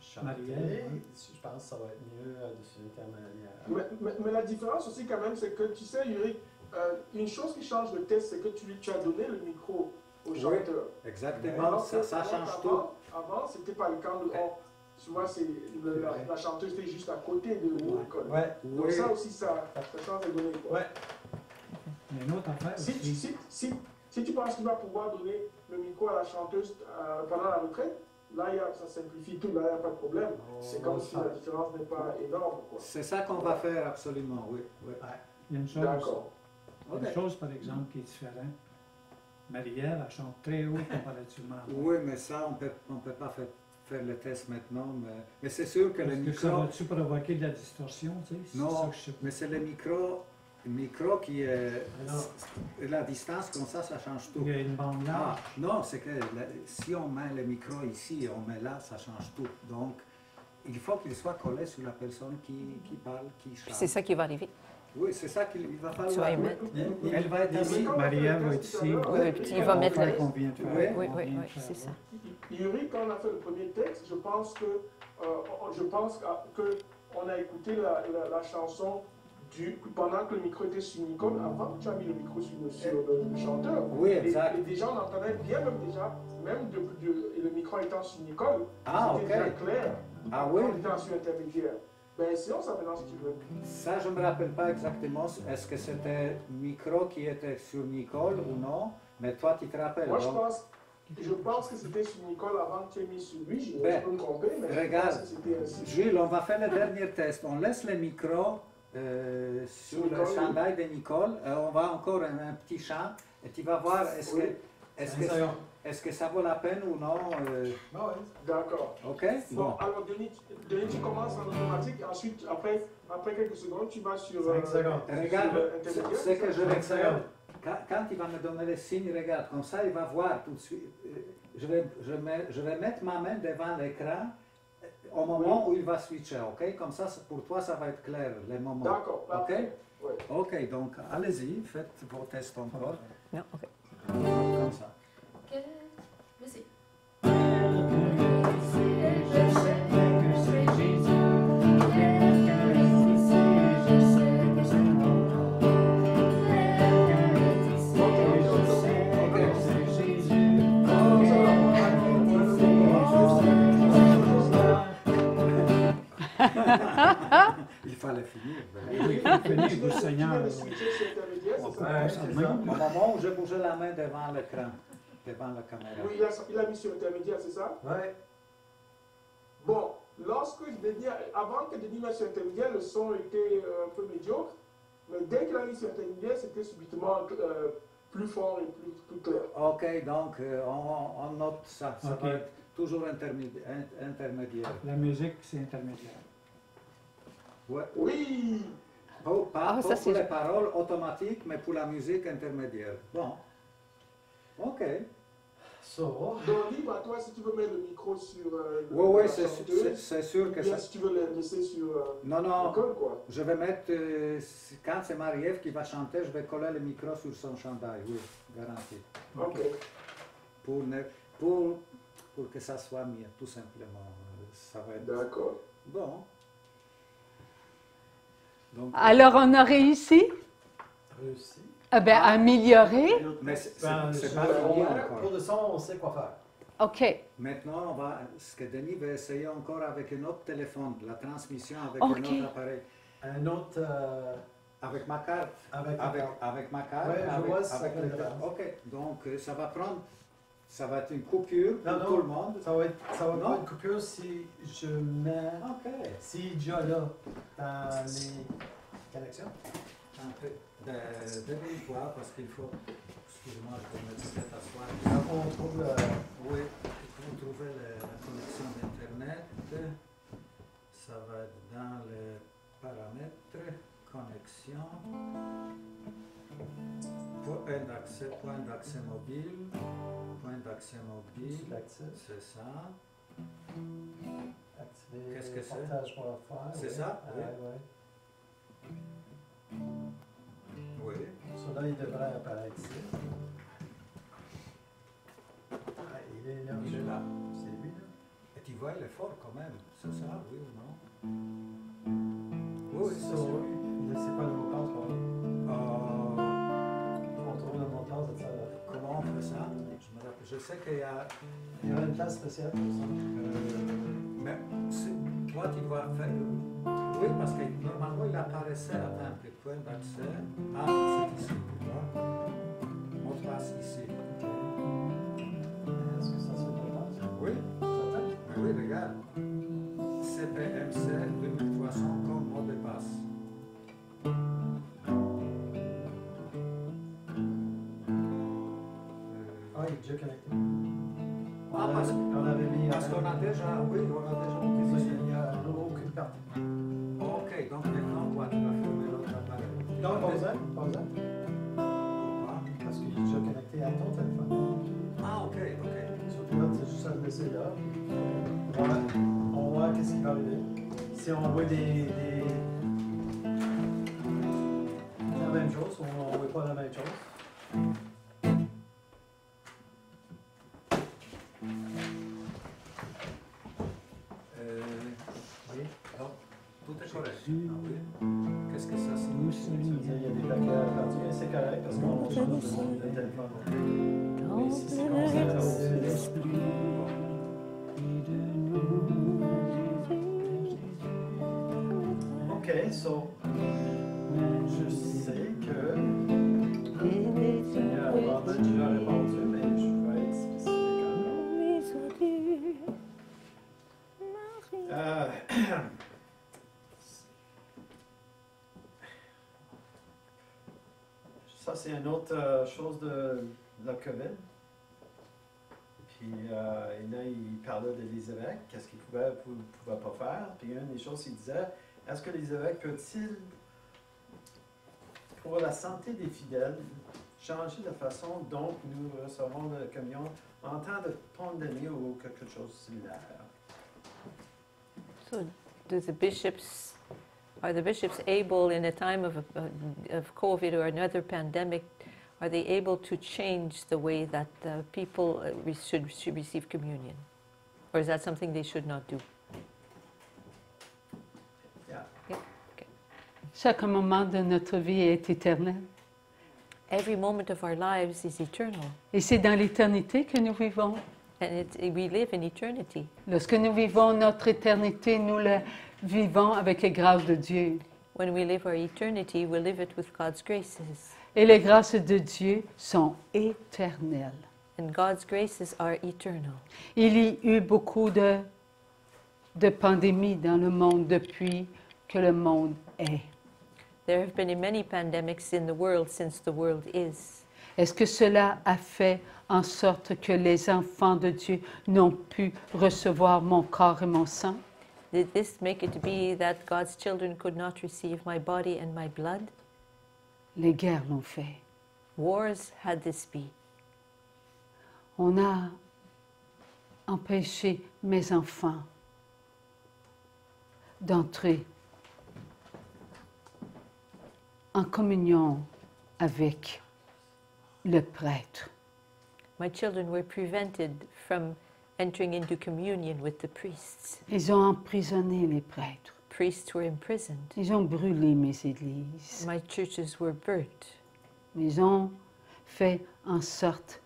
chanter, Marielle, ouais. je pense que ça va être mieux de se intermédiaire. Mais la différence aussi, quand même, c'est que, tu sais, Yuri, une chose qui change le test, c'est que tu as donné le micro au Oui. chanteur. Exactement, Alors ça, que ça change avant, tout. Avant, c'était pas le cas. Tu vois, la chanteuse était juste à côté de Nicole. Ouais, Donc Oui. ça aussi, ça change les données. Quoi. ouais. Mais une autre affaire Si, aussi. si tu penses qu'il va pouvoir donner le micro à la chanteuse pendant la retraite, là, ça simplifie tout, là, il n'y a pas de problème. C'est comme si la différence n'est pas énorme. Quoi. C'est ça qu'on va faire absolument, oui. oui. Il y a une chose, D'accord. une chose, par exemple, qui est différente. Marie-Ève, elle chante très haut comparativement à moi. Oui, mais ça, on peut pas faire le test maintenant. Mais c'est sûr que le Est-ce que ça micro. va-tu provoquer de la distorsion, tu sais? C'est Non, ça que je sais pas. mais c'est le micro qui est. Non. La distance comme ça change tout. Il y a une bande Ah, large. non, c'est que si on met le micro ici et on met là, ça change tout. Donc, il faut qu'il soit collé sur la personne qui parle, qui Puis chante. c'est ça qui va arriver. Oui, c'est ça qu'il va falloir. Tu vas y Oui. mettre. Elle va être ici. Marie-Ève va être ici. Oui, puis il va On mettre fait le- qu'on vient de faire. Oui, Oui, On oui, vient de oui, faire, c'est ça. Yuri, quand on a fait le premier texte, je pense que on a écouté la chanson pendant que le micro était sur Nicole, avant que tu as mis le micro sur le chanteur. Oui, exact. Et déjà, on entendait bien, même le micro étant sur Nicole, Ah, c'était ok. déjà clair Ah oui? quand on était sur intermédiaire. Ben, sinon, ça maintenant si tu veux. Ça, je ne me rappelle pas exactement. Est-ce que c'était micro qui était sur Nicole ou non? Mais toi, tu te rappelles. Moi, donc. je pense que c'était sur Nicole avant que tu aies mis sur lui. Je Ben, peux me tromper, mais regarde, je pense que c'était ainsi. Jules, on va faire le dernier test. On laisse les micros sur le Nicole, chandail de Nicole. On va encore un petit chant. Et tu vas voir, est-ce que ça vaut la peine ou non? Ah oui. D'accord. OK? Bon, alors Denis, tu commences en automatique. Ensuite, après quelques secondes, tu vas sur. 5 secondes. Regarde, intermédiaire. ce que je vais 5 faire, secondes. quand il va me donner les signes, regarde, comme ça, il va voir tout de suite. Je vais mettre ma main devant l'écran au moment où il va switcher, OK? Comme ça, pour toi, ça va être clair, les moments. D'accord, OK? parfait. Ouais. OK, donc allez-y, faites vos tests encore. No, okay. Comme ça. Vas-y. Il fallait finir. Oui, fini, vous Seigneur. Tu veux switcher sur intermédiaire, c'est ça? Ouais, c'est ça. Au moment où je bougeais la main devant l'écran, devant la caméra. Oui, il a mis sur intermédiaire, c'est ça? Ouais. Bon, avant que Denis mette sur intermédiaire, le son était un peu médiocre. Mais dès qu'il a mis sur intermédiaire, c'était subitement plus fort et plus clair. OK, donc on note ça. Ça OK. va être toujours intermédiaire. La musique, c'est intermédiaire. Ouais. Oui! Pas ça, pour c'est- les paroles automatiques, mais pour la musique intermédiaire. Bon. OK. So, Donc, libre à toi si tu veux mettre le micro sur Oui, la c'est chanteuse, sûr ou que bien ça. si tu veux le laisser sur Non, non. Nicole, quoi. Je vais mettre, quand c'est Marie-Ève qui va chanter, je vais coller le micro sur son chandail, oui, garanti. Ok. Pour que ça soit mieux, tout simplement. Ça va être D'accord. bon. Donc, Alors, on a réussi réussi. à améliorer. mais c'est Ben, pas fini Pour encore. le son, on sait quoi faire. OK. Maintenant, ce que Denis va essayer encore avec un autre téléphone, la transmission avec Ok. un autre appareil. Un autre Avec ma carte. avec Avec ma carte. Ouais, je avec, vois, ça avec fait le- différence. OK, donc ça va être une coupure pour Non, non. tout le monde. Ça va Non. pas une coupure si je mets. OK. Si Dia là dans les connexions. Un peu de voir parce qu'il faut. Excusez-moi, je vais me mettre à asseoir. Quand on trouve le. Oui, pour trouver la connexion d'Internet, ça va être dans les paramètres, connexion, point d'accès mobile, L'actif. c'est ça. Activer Qu'est-ce que c'est? partage pour la faire. C'est oui. ça? Oui. Ouais. Oui. So là, il devrait apparaître ici. Ah, il est là. Il est là. C'est lui, là. Et tu vois, il est fort quand même, c'est ça, oui ou non? Oui, c'est So, celui. là, c'est pas le mot de passe, quoi. On trouve le mot de passe de ça, là. Comment on fait ça? Je sais qu'il y a. Il y a une place spéciale pour ça. Mais toi, tu dois faire. Oui, parce que normalement, il apparaissait. Attends un peu, point d'accès. Ah, c'est ici, tu vois. Mot de passe ici. Est-ce que ça, c'est le mot de passe? Oui, Certain? mais oui, regarde. CPMC 2300 comme mot de passe. Ah, il est déjà connecté. Ah, parce On avait mis. Parce qu'on a déjà. Oui, on a déjà utilisé. Il n'y a aucune partie. Ok, donc maintenant, toi, tu vas fermer l'autre appareil. Non, pas besoin. Pourquoi? Parce qu'il est déjà connecté à ton téléphone. Ah, ok. Surtout là, tu as juste à le laisser là. On voit qu'est-ce qui va arriver. Si on voit la même chose, on ne voit pas la même chose. Oui, donc, tout est correct. Ah, oui. Qu'est-ce que ça signifie? Il y a des paquets perdus, mais c'est correct parce qu'on a toujours le téléphone. Mais si c'est comme ça, c'est OK, so, je sais que le Seigneur a déjà répondu, mais je vais être spécifique encore. Ça, c'est une autre chose de la COVID. Puis, là, il parlait des évêques, qu'est-ce qu'ils pouvaient pas faire. Puis, une des choses, il disait, est-ce que les évêques peuvent-ils, pour la santé des fidèles, changer la façon dont nous recevons la communion en temps de pandémie ou quelque chose de similaire? So, are the bishops able, in a time of COVID or another pandemic, are they able to change the way that people should receive communion? Or is that something they should not do? Yeah. Yeah. Okay. Chaque moment de notre vie est éternel. Every moment of our lives is eternal. Et c'est dans l'éternité que nous vivons. And we live in eternity. Lorsque nous vivons notre éternité, nous la vivons avec les grâces de Dieu. When we live our eternity, we live it with God's graces. Et les grâces de Dieu sont éternelles. And God's graces are eternal. Il y a eu beaucoup de pandémies dans le monde depuis que le monde est. There have been many pandemics in the world since the world is. Est-ce que cela a fait en sorte que les enfants de Dieu n'ont pu recevoir mon corps et mon sang? Did this make it be that God's children could not receive my body and my blood? Les guerres l'ont fait. Wars had this be. On a empêché mes enfants d'entrer en communion avec le prêtre. My children were prevented from entering into communion with the priests. Ils ont emprisonné les prêtres. Priests were imprisoned. Ils ont brûlé mes églises. My churches were burnt. Ils ont fait en sorte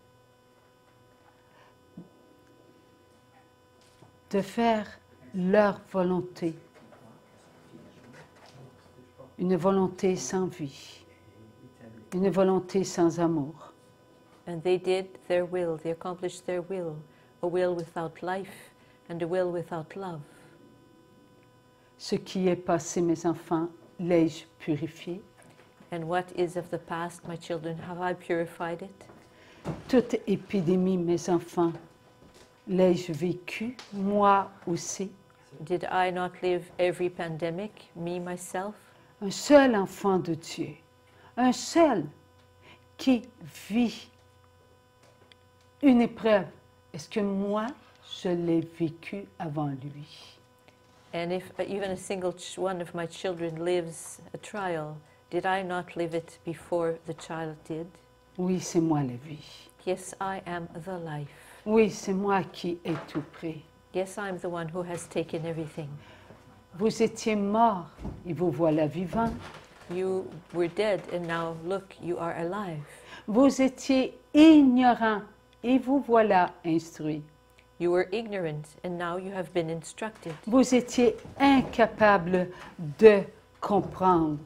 de faire leur volonté. Une volonté sans vie. Une volonté sans amour. And they did their will, they accomplished their will, a will without life and a will without love. Ce qui est passé, mes enfants, l'ai-je purifié? And what is of the past, my children, have I purified it? Toute épidémie, mes enfants, l'ai-je vécu, moi aussi? Did I not live every pandemic, me, myself? Un seul enfant de Dieu, un seul qui vit une épreuve, est-ce que moi, je l'ai vécu avant lui? And if even a single one of my children lives a trial, did I not live it before the child did? Oui, c'est moi la vie. Yes, I am the life. Oui, c'est moi qui ai tout pris. Yes, I'm the one who has taken everything. Vous étiez mort et vous voilà vivant. You were dead and now look, you are alive. Vous étiez ignorant et vous voilà instruit. You were ignorant and now you have been instructed. Vous étiez incapable de comprendre.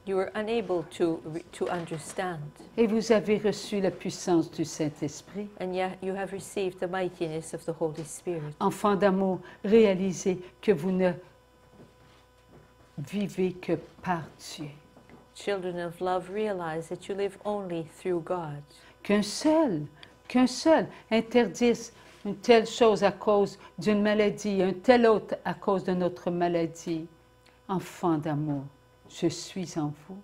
You were unable to understand. Et vous avez reçu la puissance du Saint-Esprit. And yet you have received the mightiness of the Holy Spirit. Enfants d'amour, réalisez que vous ne vivez que par Dieu. Children of love, realize that you live only through God. Qu'un seul interdise une telle chose à cause d'une maladie, un tel autre à cause de notre maladie. Enfants d'amour, je suis en vous.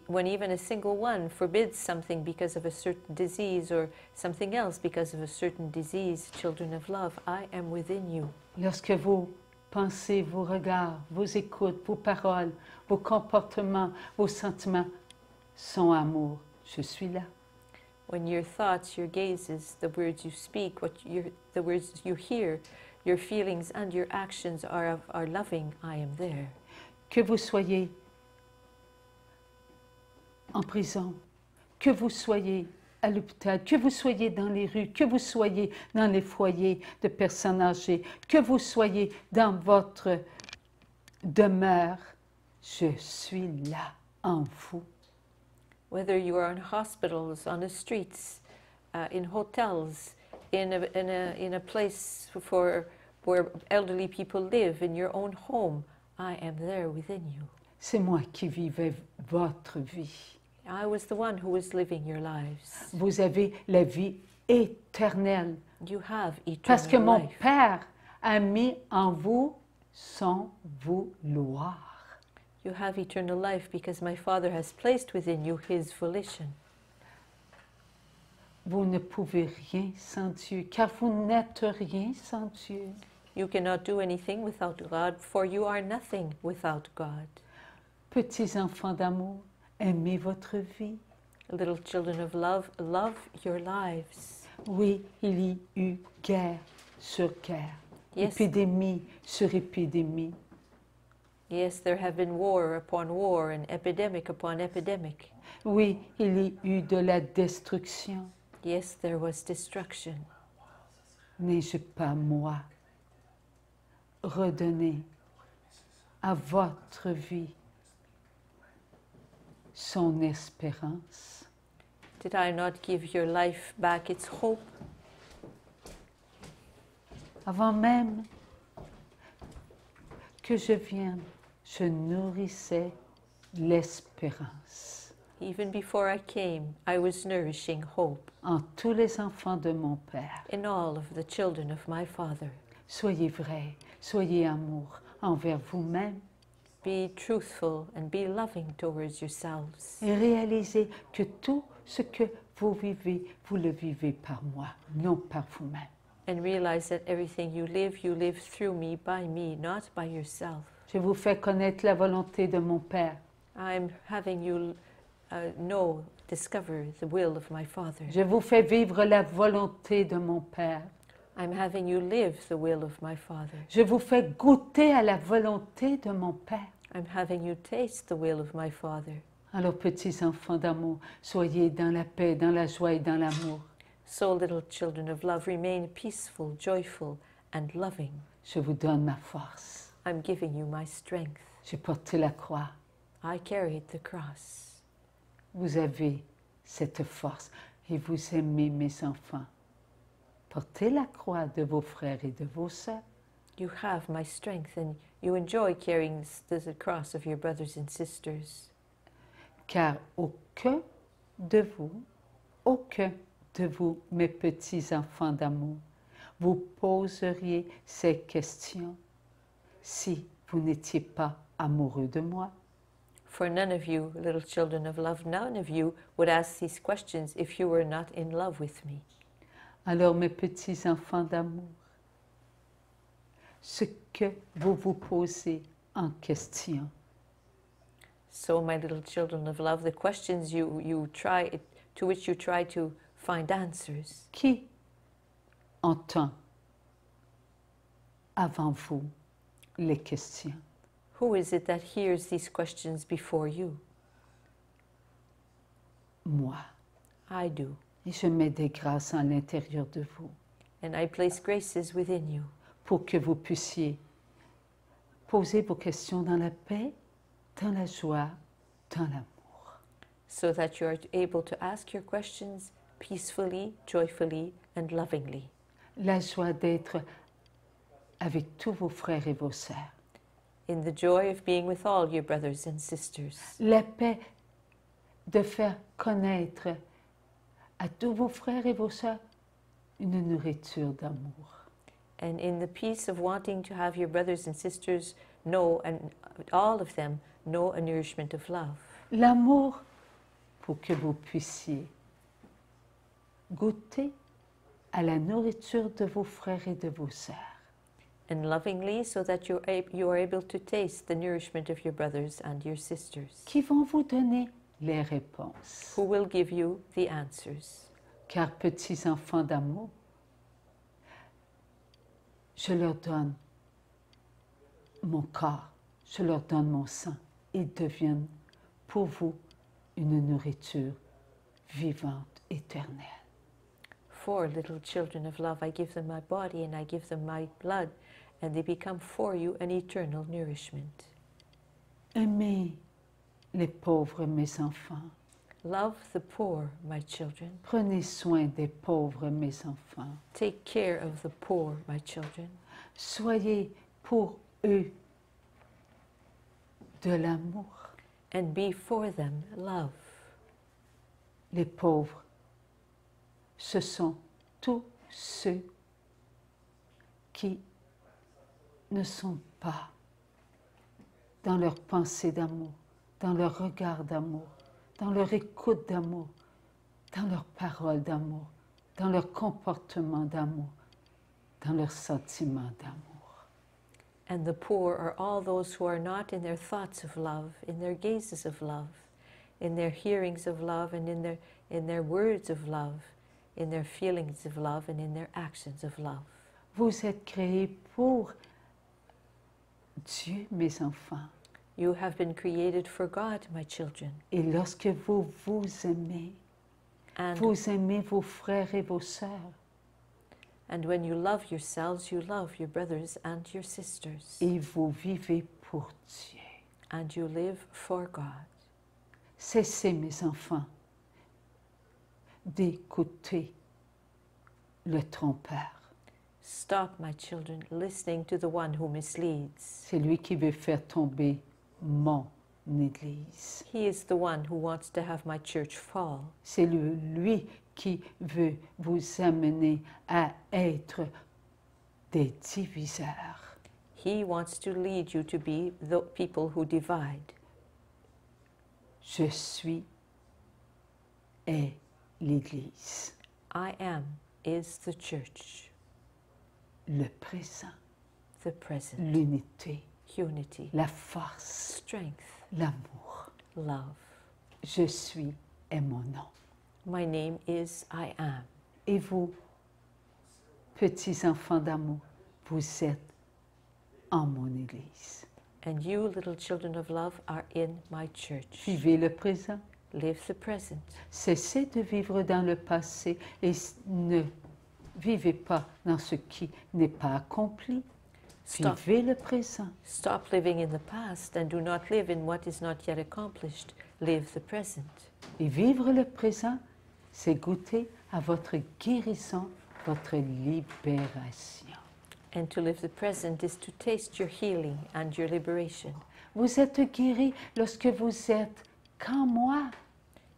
When even a single one forbids something because of a certain disease or something else because of a certain disease, children of love, I am within you. Lorsque vos pensées, vos regards, vos écoutes, vos paroles, vos comportements, vos sentiments sont amour, je suis là. When your thoughts, your gazes, the words you speak, the words you hear, your feelings and your actions are loving, I am there. Que vous soyez en prison, que vous soyez à l'hôpital, que vous soyez dans les rues, que vous soyez dans les foyers de personnes âgées, que vous soyez dans votre demeure, je suis là en vous. Whether you are in hospitals, on the streets, in hotels, in a place where elderly people live, in your own home, I am there within you. C'est moi qui vivais votre vie. I was the one who was living your lives. Vous avez la vie éternelle. You have Parce que eternal mon life. Père a mis en vous son vouloir. You have eternal life because my Father has placed within you His volition. Vous ne pouvez rien sans Dieu, car vous n'êtes rien sans Dieu. You cannot do anything without God, for you are nothing without God. Petits enfants d'amour, aimez votre vie. Little children of love, love your lives. Oui, il y a eu guerre sur guerre, Yes. épidémie sur épidémie. Yes, there have been war upon war and epidemic upon epidemic. Oui, il y a eu de la destruction. Yes, there was destruction. N'ai-je pas, moi, redonné à votre vie son espérance? Did I not give your life back its hope? Avant même que je vienne, je nourrissais l'espérance Even before I came, I was nourishing hope en tous les enfants de mon Père. in all of the children of my Father. Soyez vrai, soyez amour envers vous-même Be truthful and be loving towards yourselves. et réalisez que tout ce que vous vivez, vous le vivez par moi, non par vous-même. And realize that everything you live through me, by me, not by yourself. Je vous fais connaître la volonté de mon Père. I'm having you discover the will of my Father. Je vous fais vivre la volonté de mon Père. I'm having you live the will of my Father. Je vous fais goûter à la volonté de mon Père. I'm having you taste the will of my Father. Alors, petits enfants d'amour, soyez dans la paix, dans la joie et dans l'amour. So, little children of love, remain peaceful, joyful, and loving. Je vous donne ma force. I'm giving you my strength. J'ai porté la croix. I carried the cross. Vous avez cette force et vous aimez mes enfants. Portez la croix de vos frères et de vos sœurs. You have my strength and you enjoy carrying the cross of your brothers and sisters. Car aucun de vous, mes petits enfants d'amour, vous poseriez ces questions si vous n'étiez pas amoureux de moi. For none of you, little children of love, none of you would ask these questions if you were not in love with me. Alors, mes petits enfants d'amour, ce que vous vous posez en question, So, my little children of love, the questions to which you try to find answers. qui entend avant vous les questions? Who is it that hears these questions before you? Moi. I do. Et je mets des grâces à l'intérieur de vous And I place graces within you pour que vous puissiez poser vos questions dans la paix, dans la joie, dans l'amour. so that you are able to ask your questions peacefully, joyfully, and lovingly. La joie d'être avec tous vos frères et vos sœurs. In the joy of being with all your brothers and sisters. La paix de faire connaître à tous vos frères et vos sœurs une nourriture d'amour. And in the peace of wanting to have your brothers and sisters know, and all of them know, a nourishment of love. L'amour pour que vous puissiez goûter à la nourriture de vos frères et de vos sœurs. And lovingly, so that you are able to taste the nourishment of your brothers and your sisters, Qui vont vous donner les réponses. who will give you the answers. Car petits enfants d'amour, je leur donne mon corps, je leur donne mon sang. Ils deviennent pour vous une nourriture vivante, éternelle. For little children of love, I give them my body and I give them my blood, and they become for you an eternal nourishment. Aimez les pauvres, mes enfants. Love the poor, my children. Prenez soin des pauvres, mes enfants. Take care of the poor, my children. Soyez pour eux de l'amour. And be for them love. Les pauvres, ce sont tous ceux qui ne sont pas dans leur pensée d'amour, dans leur regard d'amour, dans leur écoute d'amour, dans leurs paroles d'amour, dans leur comportement d'amour, dans leurs sentiments d'amour. And the poor are all those who are not in their thoughts of love, in their gazes of love, in their hearings of love, and in their words of love, in their feelings of love, and in their actions of love. Vous êtes créés pour Dieu, mes enfants. You have been created for God, my children. Et lorsque vous vous aimez, And, vous aimez vos frères et vos sœurs. and when you love yourselves, you love your brothers and your sisters. Et vous vivez pour Dieu. And you live for God. Cessez, mes enfants, d'écouter le trompeur. Stop, my children, listening to the one who misleads. C'est lui qui veut faire tomber mon Église. He is the one who wants to have my church fall. C'est lui qui veut vous amener à être des diviseurs. He wants to lead you to be the people who divide. Je suis est l'Église. I am is the church, Le présent, the present, l'unité, unity, la force, strength, l'amour. love. Je suis est mon nom. My name is I am. Et vous, petits enfants d'amour, vous êtes en mon Église. And you, little children of love, are in my church. Vivez le présent. Live the present. Cessez de vivre dans le passé et ne vivez pas dans ce qui n'est pas accompli. Stop. Vivez le présent. Stop living in the past and do not live in what is not yet accomplished. Live the present. Et vivre le présent, c'est goûter à votre guérison, votre libération. And to live the present is to taste your healing and your liberation. Vous êtes guéri lorsque vous êtes qu'en moi.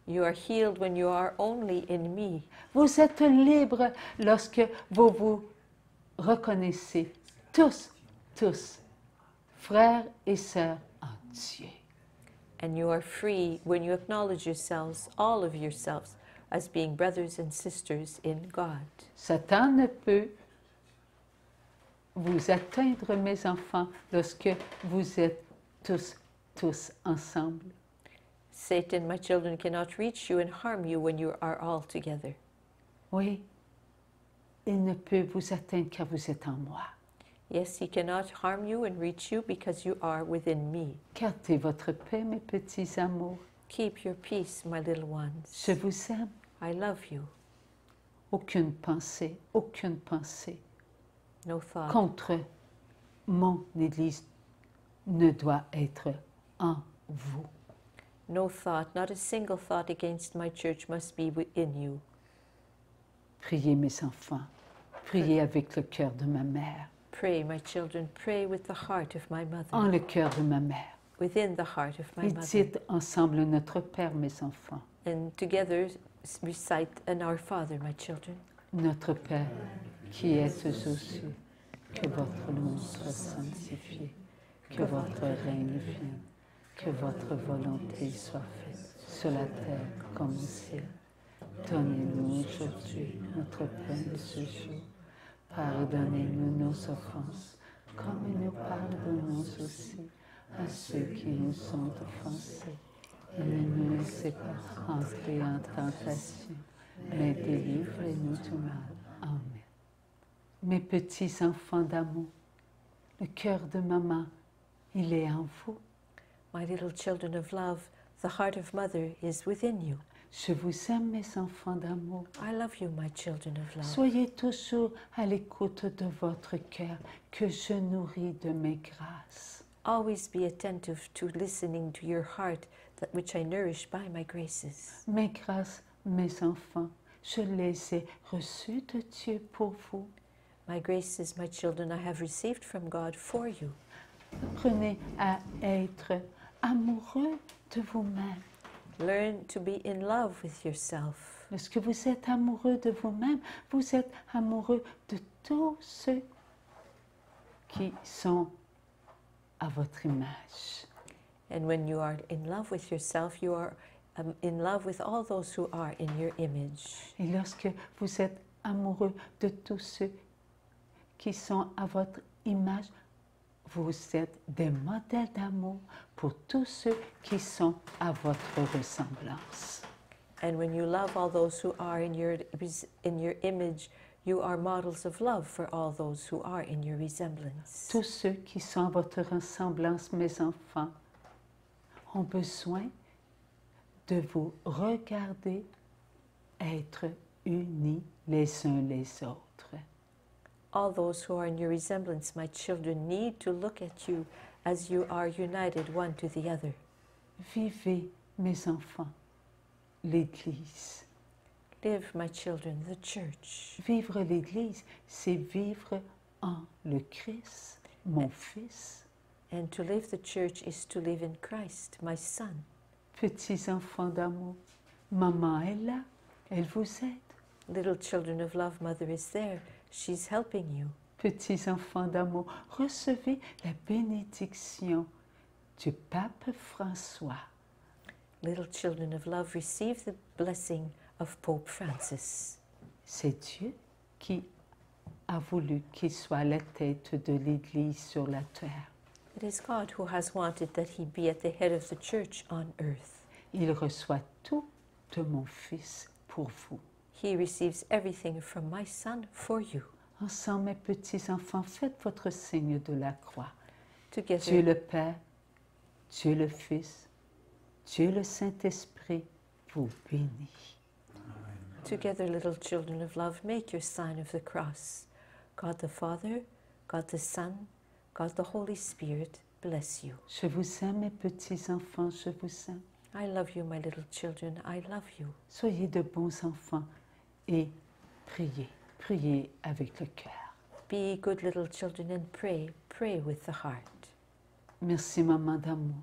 You are healed when you are only in me. Vous êtes libre lorsque vous vous reconnaissez tous, frères et sœurs en Dieu. And you are free when you acknowledge yourselves, all of yourselves, as being brothers and sisters in God. Satan ne peut vous atteindre, mes enfants, lorsque vous êtes tous ensemble. Satan, my children, cannot reach you and harm you when you are all together. Oui, il ne peut vous atteindre car vous êtes en moi. Yes, he cannot harm you and reach you because you are within me. Gardez votre paix, mes petits amours. Keep your peace, my little ones. Je vous aime. I love you. Aucune pensée No thought contre mon Église ne doit être en vous. No thought, not a single thought against my church must be within you. Priez, mes enfants. Priez avec le cœur de ma mère. Pray, my children, pray with the heart of my mother. En le cœur de ma mère. Within the heart of my Et mother. dites ensemble Notre Père, mes enfants. And together recite an Our Father, my children. Notre Père, qui es aux cieux, que votre nom soit sanctifié, que votre règne vienne, que votre volonté soit faite sur la terre comme au ciel. Donnez-nous aujourd'hui notre pain de ce jour. Pardonnez-nous nos offenses, comme nous pardonnons aussi à ceux qui nous ont offensés. Et ne nous laissez pas entrer en tentation, mais délivrez-nous du mal. Amen. Mes petits enfants d'amour, le cœur de maman, il est en vous. My little children of love, the heart of mother is within you. Je vous aime, mes enfants d'amour. I love you, my children of love. Soyez toujours à l'écoute de votre cœur, que je nourris de mes grâces. Always be attentive to listening to your heart, that which I nourish by my graces. Mes grâces, mes enfants, je les ai reçues de Dieu pour vous. My graces, my children, I have received from God for you. Apprenez à être amoureux de vous-même. Learn to be in love with yourself. Lorsque vous êtes amoureux de vous-même, vous êtes amoureux de tous ceux qui sont à votre image. And when you are in love with yourself, you are in love with all those who are in your image. Et lorsque vous êtes amoureux de tous ceux qui sont à votre image, vous êtes des modèles d'amour pour tous ceux qui sont à votre ressemblance. And when you love all those who are in your image, you are models of love for all those who are in your resemblance. Tous ceux qui sont à votre ressemblance, mes enfants, ont besoin de vous regarder être unis les uns les autres. All those who are in your resemblance, my children, need to look at you as you are united one to the other. Vivez, mes enfants, l'Église. Live, my children, the church. Vivre l'Église, c'est vivre en le Christ, mon fils. And to live the church is to live in Christ, my son. Petits enfants d'amour, maman est là, elle vous aide. Little children of love, mother is there. She's helping you. Petits enfants d'amour, recevez la bénédiction du pape François. Little children of love, receive the blessing of Pope Francis. C'est Dieu qui a voulu qu'il soit à la tête de l'Église sur la terre. It is God who has wanted that he be at the head of the church on earth. Il reçoit tout de mon fils pour vous. He receives everything from my son for you. Ensemble, mes petits-enfants, faites votre signe de la croix. Together, Dieu le Père, Dieu le Fils, Dieu le Saint-Esprit vous bénit. together, little children of love, make your sign of the cross. God the Father, God the Son, God the Holy Spirit, bless you. Je vous aime, mes petits-enfants, je vous aime. I love you, my little children. I love you. Soyez de bons enfants et priez, priez avec le cœur. Be good little children and pray. Pray with the heart. Merci, maman d'amour,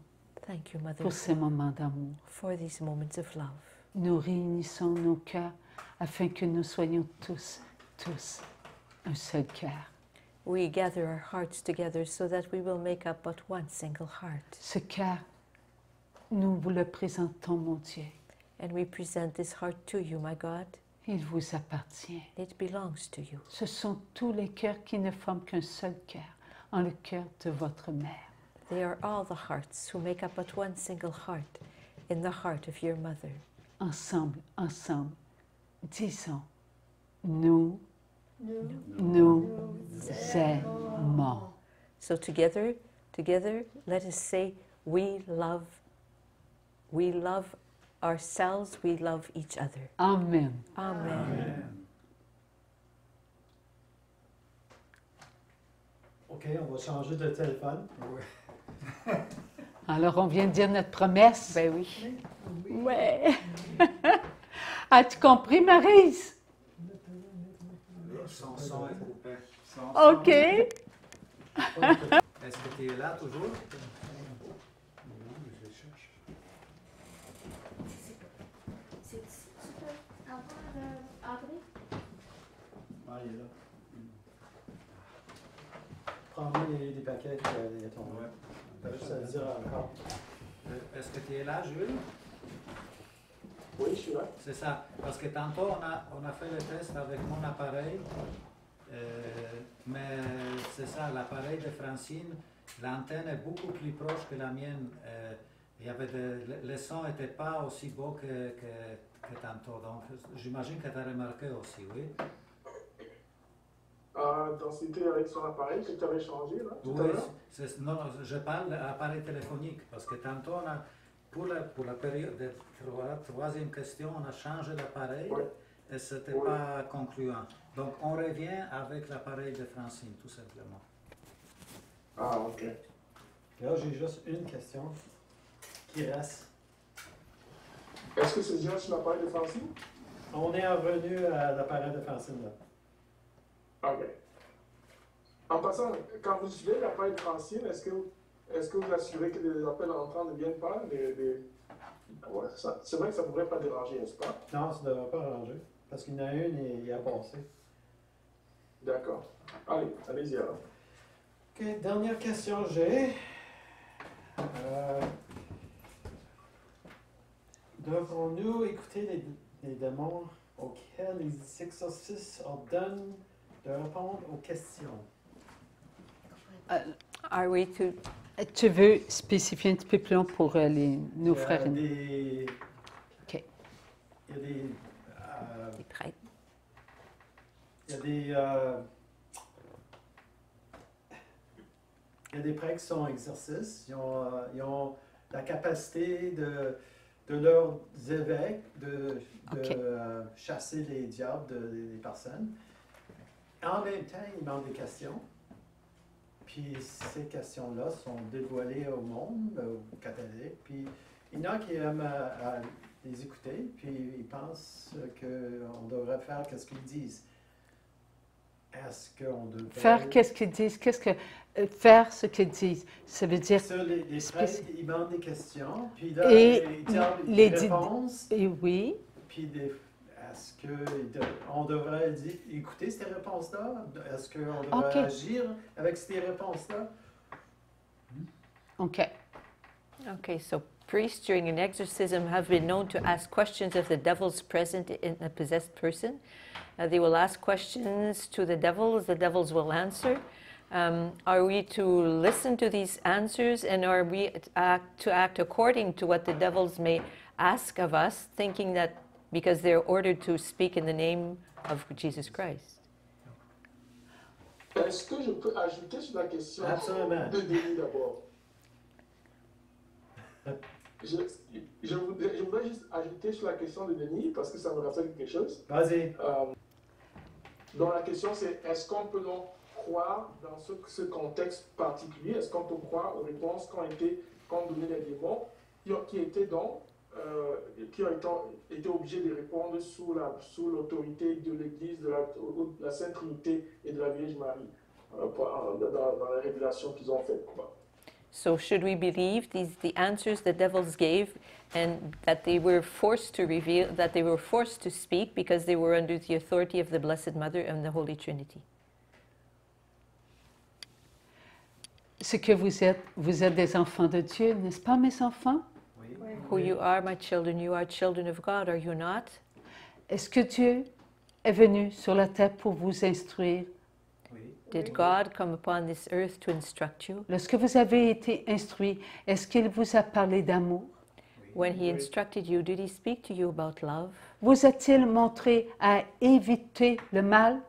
Thank you, Mother, pour ces moments d'amour. for these moments of love. Nous réunissons nos cœurs afin que nous soyons tous un seul cœur. We gather our hearts together so that we will make up but one single heart. Ce cœur, nous vous le présentons, mon Dieu. And we present this heart to you, my God. Il vous appartient. It belongs to you. Ce sont tous les cœurs qui ne forment qu'un seul cœur, en le cœur de votre mère. They are all the hearts who make up but one single heart in the heart of your mother. Ensemble, ensemble, disons, nous aimons. So together, let us say, we love ourselves, we love each other. Amen. Amen. OK, on va changer de téléphone. Alors, on vient de dire notre promesse. Ben oui. Ouais. As-tu compris, Maryse? Son son est coupé. OK. Est-ce que tu es là toujours? C'est super. Avoir André? Ah, il est là. Prends-moi des paquets, il est tombé. T'as juste à le dire encore. Est-ce que tu es là, Jules? Oui, je suis là. C'est ça. Parce que tantôt, on a fait le test avec mon appareil. Mais c'est ça, l'appareil de Francine, l'antenne est beaucoup plus proche que la mienne. Il y avait le son n'était pas aussi beau que tantôt. Donc, j'imagine que tu as remarqué aussi, oui? Donc, c'était avec son appareil que tu avais changé, là, tout à Oui, l'heure? non, je parle de l'appareil téléphonique, parce que tantôt, pour la période de troisième question, on a changé l'appareil et ce n'était pas concluant. Donc, on revient avec l'appareil de Francine, tout simplement. Ah, OK. Là, j'ai juste une question qui reste. Est-ce que c'est déjà sur l'appareil de Francine? On est revenu à l'appareil de Francine, là. Ok. En passant, quand vous suivez l'appareil de Francine, est-ce que vous assurez que les appels entrants ne viennent pas? Ouais, c'est vrai que ça ne devrait pas déranger, n'est-ce pas? Non, ça ne devrait pas ranger. Parce qu'il y en a une et il a passé. D'accord. Allez, allez-y alors. Ok, dernière question que j'ai. Devrons-nous écouter les démons auxquels les exorcistes ordonnent de répondre aux questions? Are we to Tu veux spécifier un petit peu plus long pour nos frères et nous? OK. Il y a des... des prêtres? il y a des prêtres qui sont exorcistes. Ils ont la capacité de leurs évêques de chasser les diables des personnes. En même temps, ils demandent des questions. Puis ces questions-là sont dévoilées au monde, aux catholiques. Puis il y en a qui aiment les écouter, puis ils pensent qu'on devrait faire ce qu'ils disent. Est-ce qu'on devrait... Faire qu'est-ce qu'ils disent? Faire ce qu'ils disent, ça veut dire... Ça, les prêtres, ils demandent des questions, puis là, Et les réponses. Et oui. Puis est-ce qu'on devrait écouter ces réponses-là? Est-ce qu'on devrait agir avec ces réponses-là? OK. Okay, so priests during an exorcism have been known to ask questions of the devils present in a possessed person. They will ask questions to the devils will answer. Are we to listen to these answers, and are we to act according to what the devils may ask of us, thinking that because they're ordered to speak in the name of Jesus Christ? Est-ce que je peux ajouter sur la question de Denis d'abord? Je voudrais juste ajouter sur la question de Denis, parce que ça me rappelle quelque chose. Vas-y. Donc la question c'est, est-ce qu'on peut donc croire dans ce contexte particulier? Est-ce qu'on peut croire aux réponses qu'ont donné les démons, qui ont été obligés de répondre sous l'autorité de l'Église, de la Sainte Trinité et de la Vierge Marie, dans la révélation qu'ils ont faite? So should we believe the answers the devils gave, and that they were forced to reveal, that they were forced to speak because they were under the authority of the Blessed Mother and the Holy Trinity? Ce que vous êtes des enfants de Dieu, n'est-ce pas, mes enfants? Oui. Who you are, my children, you are children of God, are you not? Est-ce que Dieu est venu sur la terre pour vous instruire? Did God come upon this earth to instruct you? Lorsque vous avez été instruit, est-ce qu'il vous a parlé d'amour? When he instructed you, did he speak to you about love? Vous a-t-il montré à éviter le mal?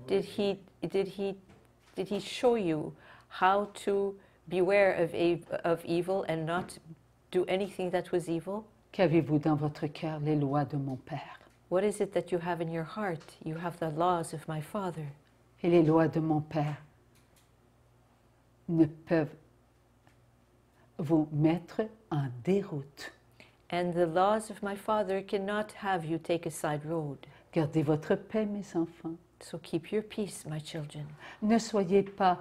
Did he show you how to beware of evil and not do anything that was evil? Qu'avez-vous dans votre cœur? Les lois de mon Père. What is it that you have in your heart? You have the laws of my Father. Et les lois de mon Père ne peuvent vous mettre en déroute. And the laws of my Father cannot have you take a side road. Gardez votre paix, mes enfants. So keep your peace, my children. Ne soyez pas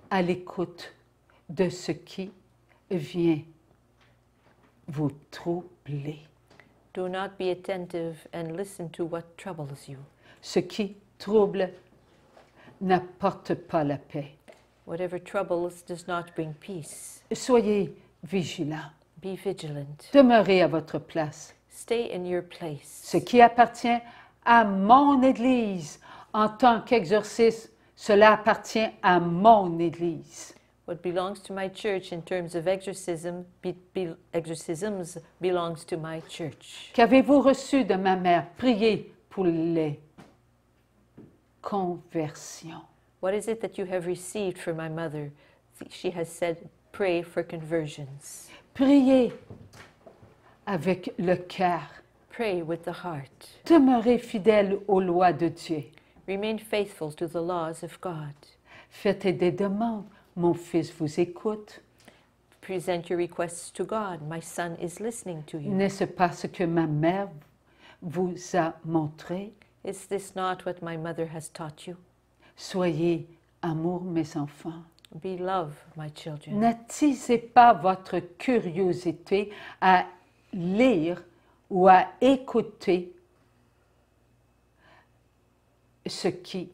à l'écoute de ce qui vient vous troubler. Do not be attentive and listen to what troubles you. Ce qui trouble n'apporte pas la paix. Whatever troubles does not bring peace. Soyez vigilants. Be vigilant. Demeurez à votre place. Stay in your place. Ce qui appartient à mon Église en tant qu'exorciste, cela appartient à mon Église. What belongs to my church in terms of exorcisms belongs to my church. Qu'avez-vous reçu de ma mère? Priez pour les conversions. What is it that you have received from my mother? She has said, pray for conversions. Priez avec le cœur. Pray with the heart. Demeurez fidèles aux lois de Dieu. Remain faithful to the laws of God. Faites des demandes. Mon fils vous écoute. present your requests to God. My son is listening to you. N'est-ce pas ce que ma mère vous a montré? Is this not what my mother has taught you? Soyez amour, mes enfants. Be love, my children. N'attisez pas votre curiosité à lire ou à écouter ce qui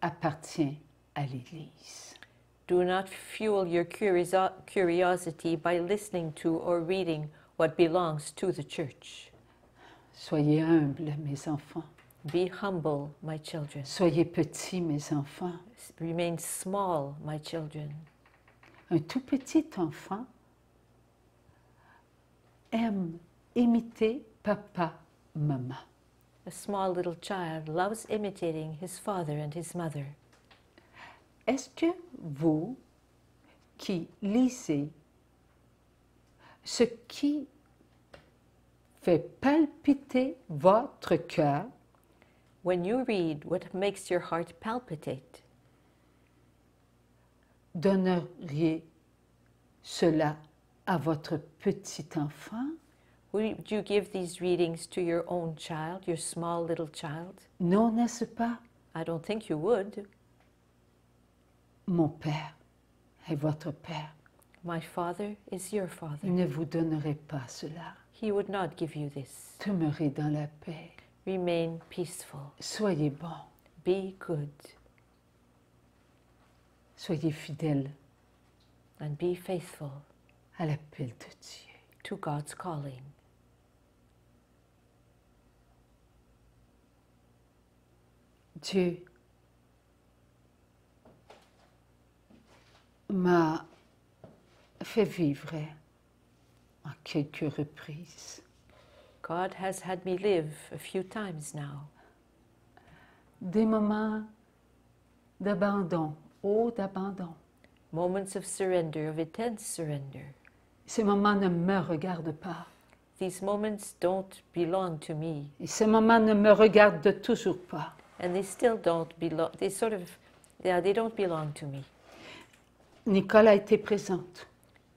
appartient à l'Église. Do not fuel your curiosity by listening to or reading what belongs to the church. Soyez humbles, mes enfants. Be humble, my children. Soyez petits, mes enfants. Remain small, my children. Un tout petit enfant aime imiter papa, maman. A small little child loves imitating his father and his mother. Est-ce que vous qui lisez ce qui fait palpiter votre cœur, when you read what makes your heart palpitate, donneriez cela à votre petit enfant? would you give these readings to your own child, your small little child? Non, n'est-ce pas? I don't think you would. Mon Père est votre Père. My father is your father. Il ne vous donnerait pas cela. He would not give you this. Demeurez dans la paix. Remain peaceful. Soyez bons. Be good. Soyez fidèles And be faithful à l'appel de Dieu. to God's calling. Dieu m'a fait vivre en quelques reprises God has had me live a few times now. des moments d'abandon, d'abandon. Moments of surrender, of intense surrender. Ces moments ne me regardent pas. These moments don't belong to me. Et ces moments ne me regardent toujours pas. And they still don't belong, they sort of, yeah, they don't belong to me. Nicole a été présente.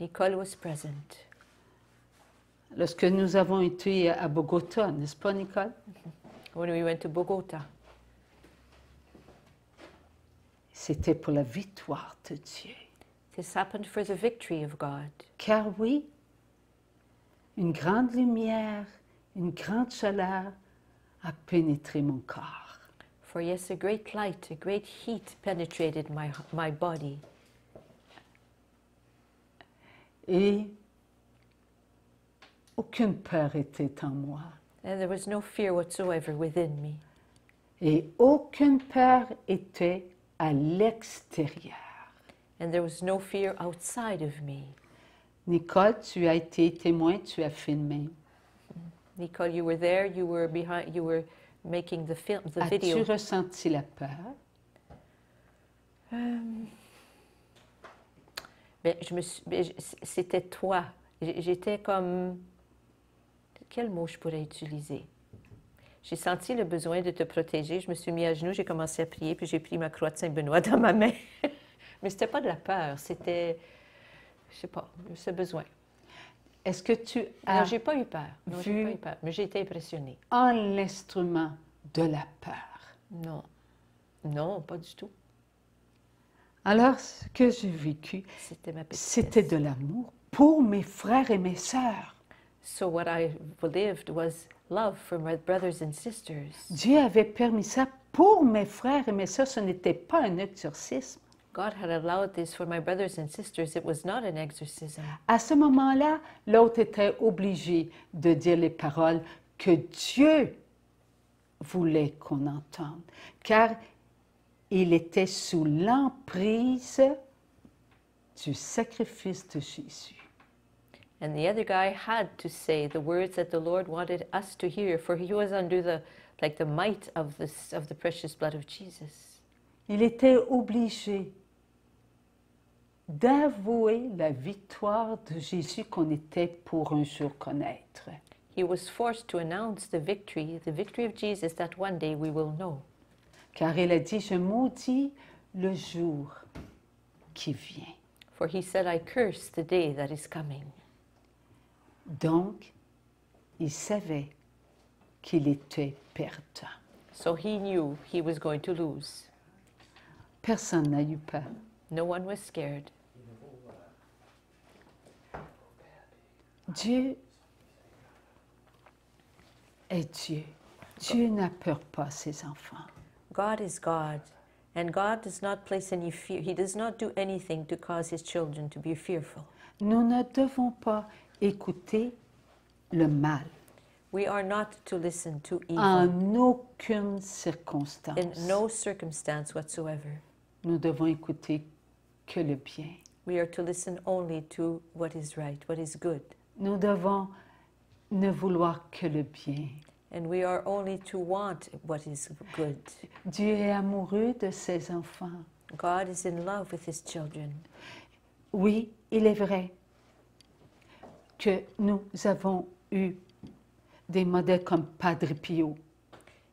Nicole was present. Lorsque nous avons été à Bogota, n'est-ce pas, Nicole? When we went to Bogota, C'était pour la victoire de Dieu. this happened for the victory of God. Car oui, une grande lumière, une grande chaleur a pénétré mon corps. For yes, a great light, a great heat penetrated my body. Et aucune peur était en moi. And there was no fear whatsoever within me. Et aucune peur était à l'extérieur. And there was no fear outside of me. Nicole, tu as été témoin, tu as filmé. Nicole, you were there, you were behind, you were making the film, the As-tu video. ressenti la peur? Ben, c'était toi. J'étais comme... Quel mot je pourrais utiliser? J'ai senti le besoin de te protéger. Je me suis mis à genoux, j'ai commencé à prier, puis j'ai pris ma croix de Saint-Benoît dans ma main. Mais c'était pas de la peur, c'était... Je sais pas, ce besoin. Est-ce que tu Non, as j'ai pas eu peur. Non, j'ai vu pas eu peur, mais j'ai été impressionnée. en l'instrument de la peur? Non. Non, pas du tout. Alors, ce que j'ai vécu, C'était ma petite c'était de l'amour pour mes frères et mes sœurs. So what I lived was love for my brothers and sisters. Dieu avait permis ça pour mes frères et mes sœurs. Ce n'était pas un exorcisme. God had allowed this for my brothers and sisters. It was not an exorcism. À ce moment-là, l'autre était obligé de dire les paroles que Dieu voulait qu'on entende, car il était sous l'emprise du sacrifice de Jésus. And the other guy had to say the words that the Lord wanted us to hear, for he was under the might of the precious blood of Jesus. Il était obligé d'avouer la victoire de Jésus qu'on était pour un jour connaître. He was forced to announce the victory of Jesus that one day we will know. Car il a dit, je maudis le jour qui vient. For he said, I curse the day that is coming. Donc, il savait qu'il était perdant. So he knew he was going to lose. Personne n'a eu peur. No one was scared. Dieu est Dieu. Dieu n'a peur pas ses enfants. God is God, and God does not place any fear. He does not do anything to cause his children to be fearful. Nous ne devons pas écouter le mal We are not to listen to evil en aucune circonstance. in no circumstance whatsoever. Nous devons écouter que le bien. We are to listen only to what is right, what is good. Nous devons ne vouloir que le bien. And we are only to want what is good. Dieu est amoureux de ses enfants. God is in love with his children. Oui, il est vrai que nous avons eu des modèles comme Padre Pio.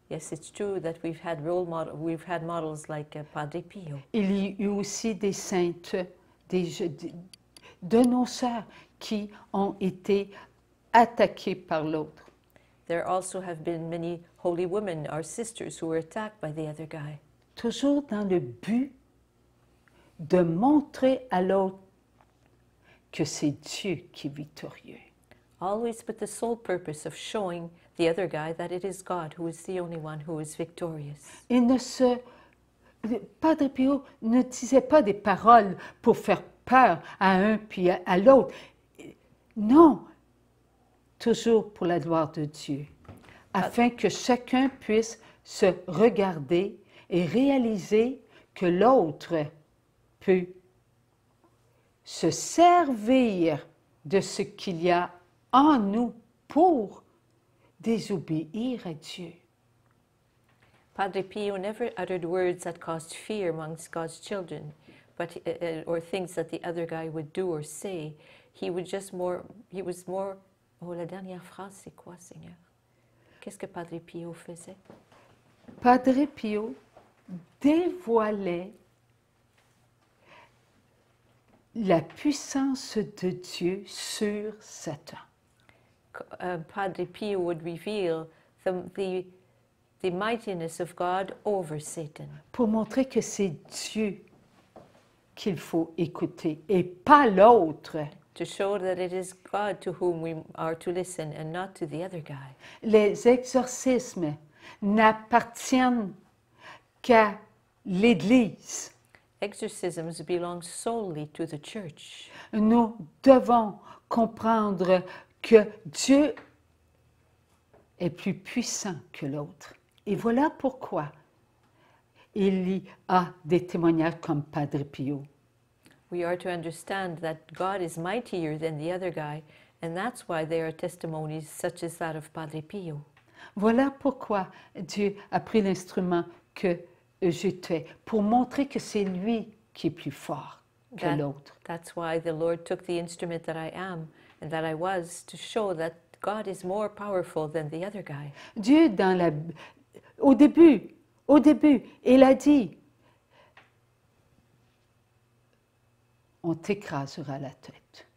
Yes, it's true that we've had models like Padre Pio. Il y a eu aussi des saintes, de nos sœurs qui ont été attaquées par l'autre. There also have been many holy women, our sisters, who were attacked by the other guy. Toujours dans le but de montrer à l'autre que c'est Dieu qui est victorieux. Always with the sole purpose of showing the other guy that it is God who is the only one who is victorious. Padre Pio ne disait pas des paroles pour faire peur à un puis à l'autre. Non, toujours pour la gloire de Dieu, afin que chacun puisse se regarder et réaliser que l'autre peut se servir de ce qu'il y a en nous pour désobéir à Dieu. Padre Pio never uttered words that caused fear amongst God's children, but or things that the other guy would do or say. He was more. Oh, la dernière phrase, c'est quoi, Seigneur? Qu'est-ce que Padre Pio faisait? Padre Pio dévoilait la puissance de Dieu sur Satan. Padre Pio would reveal the mightiness of God over Satan. Pour montrer que c'est Dieu qu'il faut écouter et pas l'autre. To show that it is God to whom we are to listen and not to the other guy. Les exorcismes n'appartiennent qu'à l'Église. Exorcisms belong solely to the church. Nous devons comprendre que Dieu est plus puissant que l'autre. Et voilà pourquoi il y a des témoignages comme Padre Pio. We are to understand that God is mightier than the other guy, and that's why there are testimonies such as that of Padre Pio. Voilà pourquoi Dieu a pris l'instrument que j'étais, pour montrer que c'est lui qui est plus fort que l'autre. That's why the Lord took the instrument that I am and that I was to show that God is more powerful than the other guy. Dieu, au début, il a dit, on t'écrasera la tête.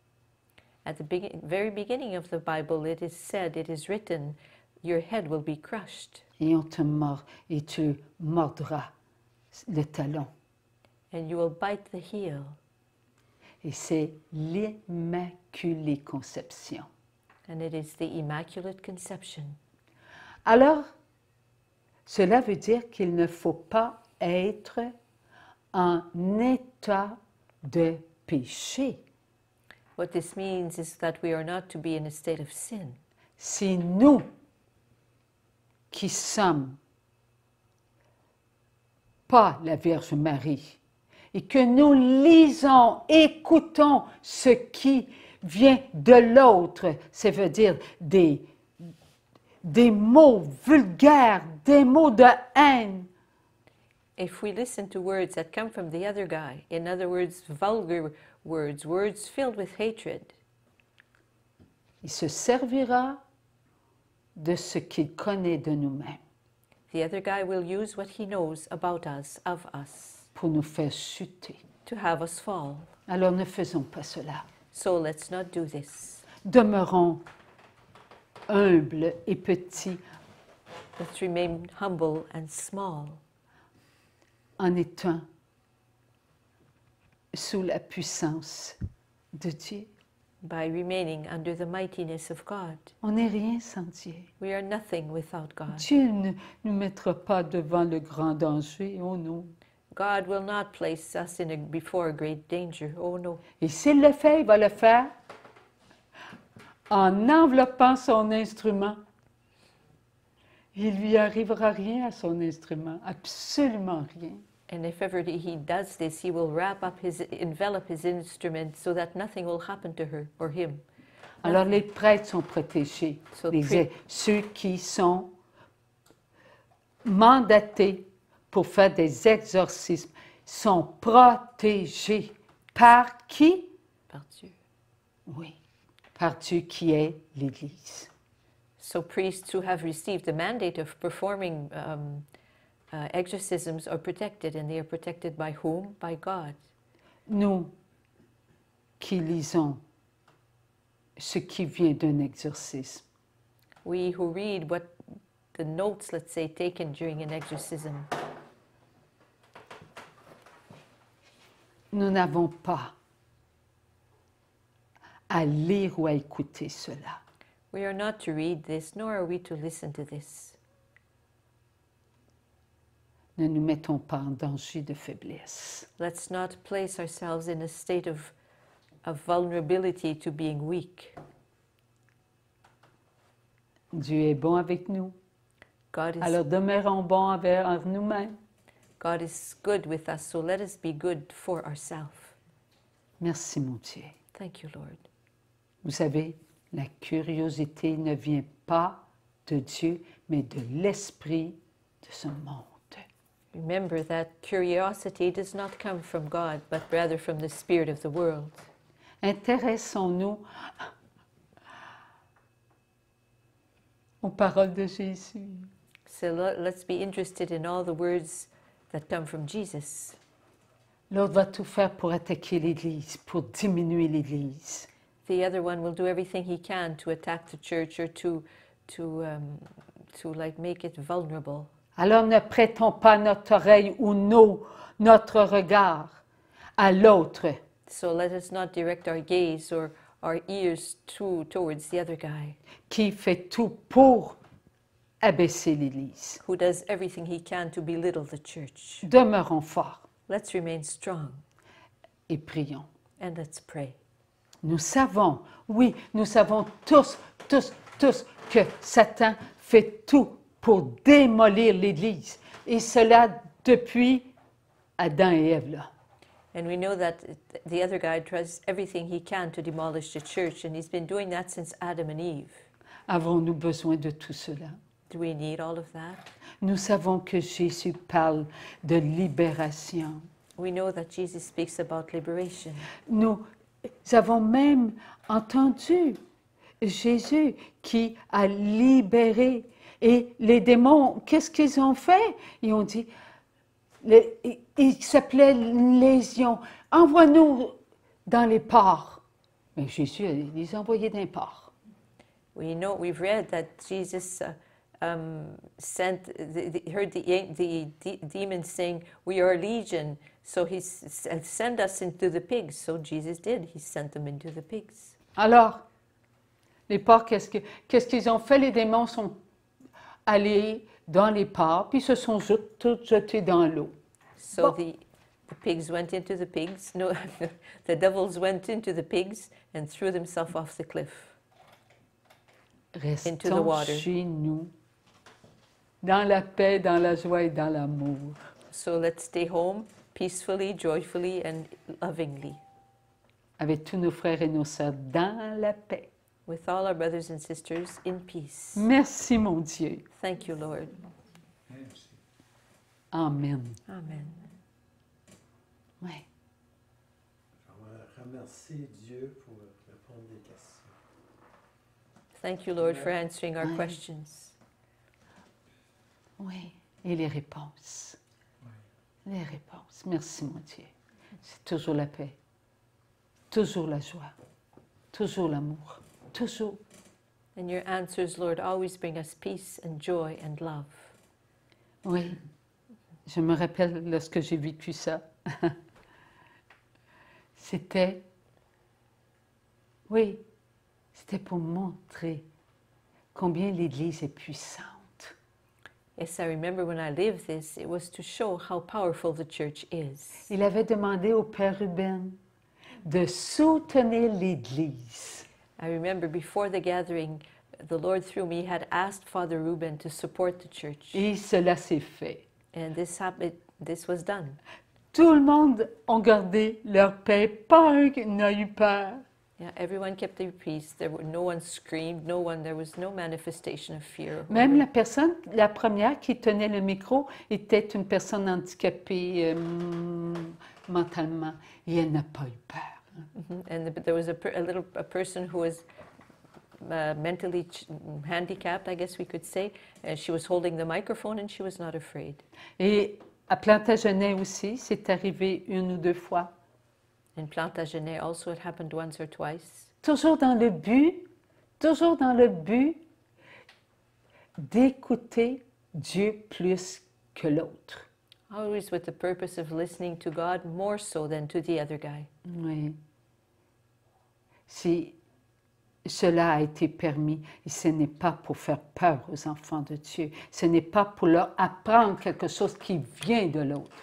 At the very beginning of the Bible, it is said, it is written, your head will be crushed. Et tu mordras le talon. And you will bite the heel. Et c'est l'Immaculée Conception. And it is the Immaculate Conception. Alors, cela veut dire qu'il ne faut pas être en état de péché. What this means is that we are not to be in a state of sin. C'est nous qui sommes pas la Vierge Marie et que nous lisons, écoutons ce qui vient de l'autre, ça veut dire des mots vulgaires, des mots de haine. If we listen to words that come from the other guy, in other words, vulgar words, words filled with hatred, il se servira de ce qu'il connaît de nous-mêmes. The other guy will use what he knows about us, of us, pour nous faire chuter. to have us fall. Alors ne faisons pas cela. So let's not do this. Demeurons humbles et petits Let's remain humble and small en étant sous la puissance de Dieu. by remaining under the mightiness of God. On n'est rien sans Dieu. We are nothing without God. Dieu ne nous mettra pas devant le grand danger, oh non. God will not place us before a great danger. Oh no. Et s'il le fait, il va le faire en enveloppant son instrument. Il lui arrivera rien à son instrument, absolument rien. And if ever he does this, he will envelop his instrument so that nothing will happen to her or him. Alors les prêtres sont protégés, So ceux qui sont mandatés pour faire des exorcismes sont protégés par qui? Par Dieu. Oui, par Dieu qui est l'Église. So priests who have received the mandate of performing exorcisms are protected, and they are protected by whom? By God. Nous qui lisons ce qui vient d'un exorcisme, We who read what the notes, let's say, taken during an exorcism, nous n'avons pas à lire ou à écouter cela. we are not to read this, nor are we to listen to this. Ne nous mettons pas en danger de faiblesse. Let's not place ourselves in a state of vulnerability to being weak. Dieu est bon avec nous. God is, Alors demeurons bons envers nous-mêmes. God is good with us, so let us be good for ourselves. Merci mon Dieu. Thank you, Lord. Vous savez, la curiosité ne vient pas de Dieu, mais de l'esprit de ce monde. Remember that curiosity does not come from God, but rather from the spirit of the world. Intéressons-nous aux paroles de Jésus. So let's be interested in all the words that come from Jesus. L'autre va tout faire pour attaquer l'Église, pour diminuer l'Église. The other one will do everything he can to attack the church or to like make it vulnerable. Alors ne prêtons pas notre oreille ou notre regard à l'autre. So let us not direct our gaze or our ears towards the other guy Qui fait tout pour abaisser l'Église. who does everything he can to belittle the church. Demeurons forts Let's remain strong et prions. and let's pray. Nous savons, oui, nous savons tous que Satan fait tout pour démolir l'Église. Et cela depuis Adam et Ève. Là. And we know that the other guy tries everything he can to demolish the church, and he's been doing that since Adam and Eve. Avons-nous besoin de tout cela? Do we need all of that? Nous savons que Jésus parle de libération. We know that Jesus speaks about liberation. Nous avons même entendu Jésus qui a libéré. Et les démons, qu'est-ce qu'ils ont fait? Ils ont dit, il s'appelait Légion, envoie-nous dans les ports. Mais Jésus les a envoyés dans les ports. We've read that Jesus heard the demons saying, "We are legion." So he sent us into the pigs. So Jesus did. He sent them into the pigs. Alors, les porcs, qu'est-ce qu'ils ont fait? Les démons sont allés dans les ports, puis se sont tous jetés dans l'eau. So the pigs went into the pigs. No, the devils went into the pigs and threw themselves off the cliff. Into the Restons water. chez nous, dans la paix, dans la joie et dans l'amour. So let's stay home peacefully, joyfully, and lovingly. Avec tous nos frères et nos sœurs, dans la paix. With all our brothers and sisters in peace. Merci, mon Dieu. Thank you, Lord. Amen. Amen. Ouais. On va remercier Dieu pour répondre des questions. Thank you, Lord, for answering our Amen. questions. Oui. Et les réponses. Les réponses. Merci, mon Dieu. c'est toujours la paix, toujours la joie, toujours l'amour, toujours. And your answers, Lord, always bring us peace and joy and love. Oui, je me rappelle lorsque j'ai vécu ça. C'était, oui, c'était pour montrer combien l'Église est puissante. Yes, I remember when I lived this, it was to show how powerful the church is. Il avait demandé au Père Ruben de soutenir l'Église. I remember before the gathering, the Lord through me had asked Father Ruben to support the church. Et cela s'est fait. And this was done. Tout le monde a gardé leur paix, pas un qui n'a eu peur. Yeah, everyone kept their peace. No one screamed, there was no manifestation of fear. Même la première qui tenait le micro était une personne handicapée mentalement et elle n'a pas eu peur. And there was a person who was mentally handicapped, I guess we could say. She was holding the microphone and she was not afraid. Et à Plantagenet aussi, c'est arrivé une ou deux fois. In Plantagenet also it happened once or twice. Toujours dans le but d'écouter Dieu plus que l'autre. Always with the purpose of listening to God more so than to the other guy. Oui. Si cela a été permis, et ce n'est pas pour faire peur aux enfants de Dieu, ce n'est pas pour leur apprendre quelque chose qui vient de l'autre.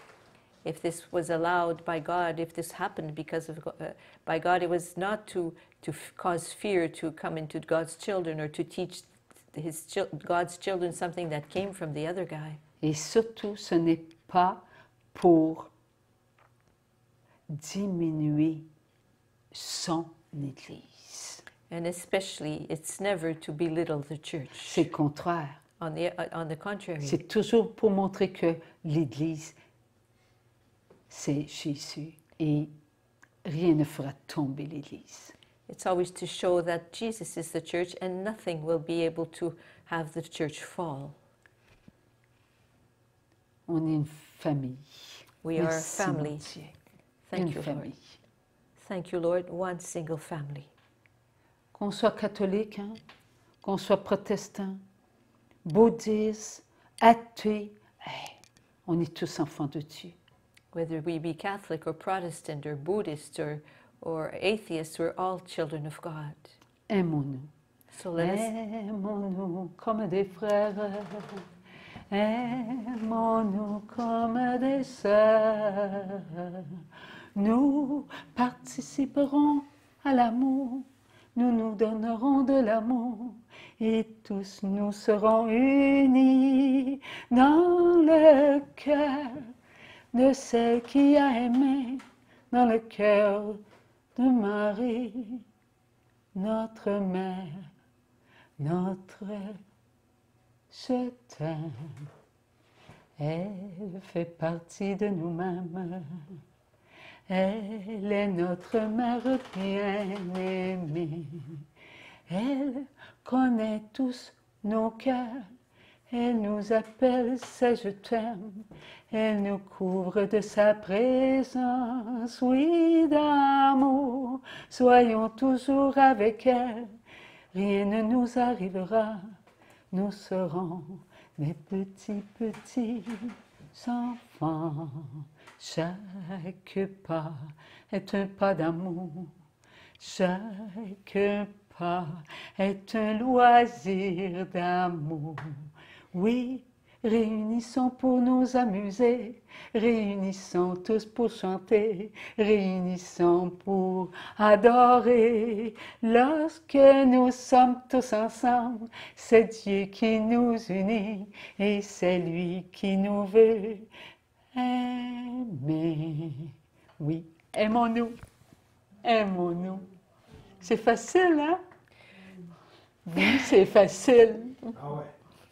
If this was allowed by God, if this happened by God, it was not to cause fear to come into God's children or to teach God's children something that came from the other guy. Et surtout, ce n'est pas pour diminuer son Église. And especially, it's never to belittle the church. C'est le contraire. On the contrary. C'est toujours pour montrer que l'Église, c'est Jésus et rien ne fera tomber l'Église. It's always to show that Jesus is the church and nothing will be able to have the church fall. On est une famille. We are a family. Thank you, famille. Lord. Thank you, Lord. One single family. Qu'on soit catholique, hein, qu'on soit protestant, bouddhiste, athée, on est tous enfants de Dieu. Whether we be Catholic or Protestant or Buddhist or atheist, we're all children of God. Aimons-nous. So let us Aimons-nous comme des frères. Aimons-nous comme des sœurs. Nous participerons à l'amour. Nous nous donnerons de l'amour. Et tous nous serons unis dans le cœur de celle qui a aimé, dans le cœur de Marie, notre mère, notre je t'aime. Elle fait partie de nous-mêmes. Elle est notre mère bien-aimée. Elle connaît tous nos cœurs. Elle nous appelle, c'est je t'aime. Elle nous couvre de sa présence, oui, d'amour. Soyons toujours avec elle. Rien ne nous arrivera. Nous serons des petits enfants. Chaque pas est un pas d'amour. Chaque pas est un loisir d'amour. Oui, réunissons pour nous amuser, réunissons tous pour chanter, réunissons pour adorer. Lorsque nous sommes tous ensemble, c'est Dieu qui nous unit et c'est lui qui nous veut aimer. Oui, aimons-nous, aimons-nous. C'est facile, hein? Oui, c'est facile. Ah ouais.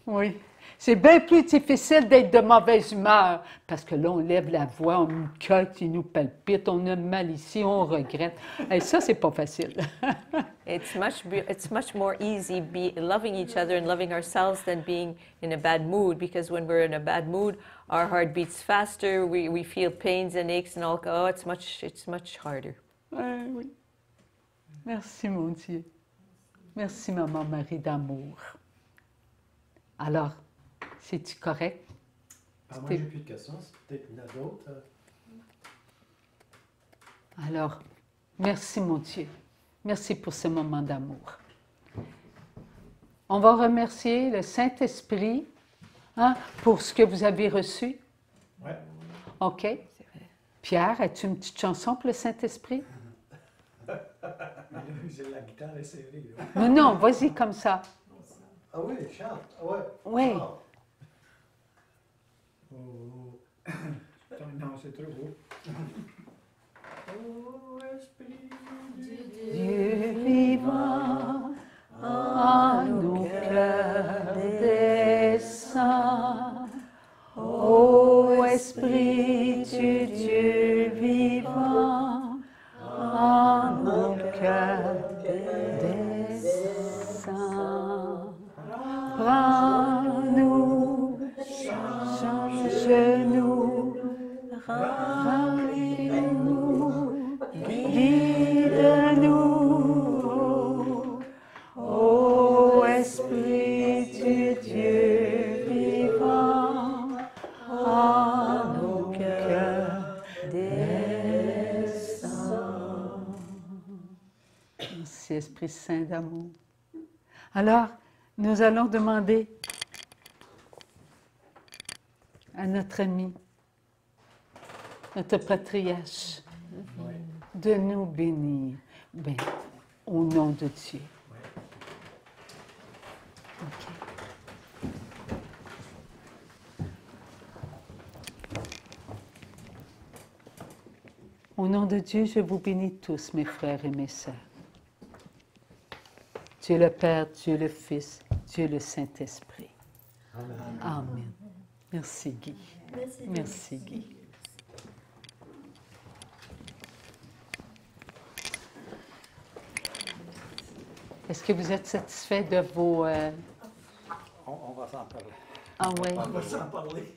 Oui. C'est bien plus difficile d'être de mauvaise humeur parce que là, on lève la voix, on nous colle, il nous palpite, on a mal ici, on regrette. Et ça, c'est pas facile. It's much more easy loving each other and loving ourselves than being in a bad mood, because when we're in a bad mood, our heart beats faster, we feel pains and aches and all. Oh, it's much harder. Oui. Merci, mon Dieu. Merci, Maman Marie d'amour. Alors, c'est-tu correct? Moi, j'ai plus de questions. Peut-être qu'il y en a d'autres. Alors, merci, mon Dieu. Merci pour ce moment d'amour. On va remercier le Saint-Esprit pour ce que vous avez reçu. Oui. OK. Pierre, as-tu une petite chanson pour le Saint-Esprit? J'ai la guitare est serrée. Non, non, vas-y comme ça. Ah oui, chante. Ah ouais. Oui. Ah. Oh. Non, c'est trop beau. Oh, Esprit Dieu vivant, en nos cœurs descend. Ô Esprit du Dieu vivant, en nos cœurs descend. Prends-nous, change-nous, remplis-nous, guide-nous. Ô Esprit du Dieu vivant, en nos cœurs descend. Merci, Esprit Saint d'amour. Alors, nous allons demander à notre ami, notre patriarche, de nous bénir. Bien, au nom de Dieu. OK. Au nom de Dieu, je vous bénis tous, mes frères et mes sœurs. Dieu le Père, Dieu le Fils, Dieu le Saint-Esprit. Amen. Amen. Merci, Guy. Merci, Guy. Est-ce que vous êtes satisfait de vos... On va s'en parler. Ah oui. On va s'en parler.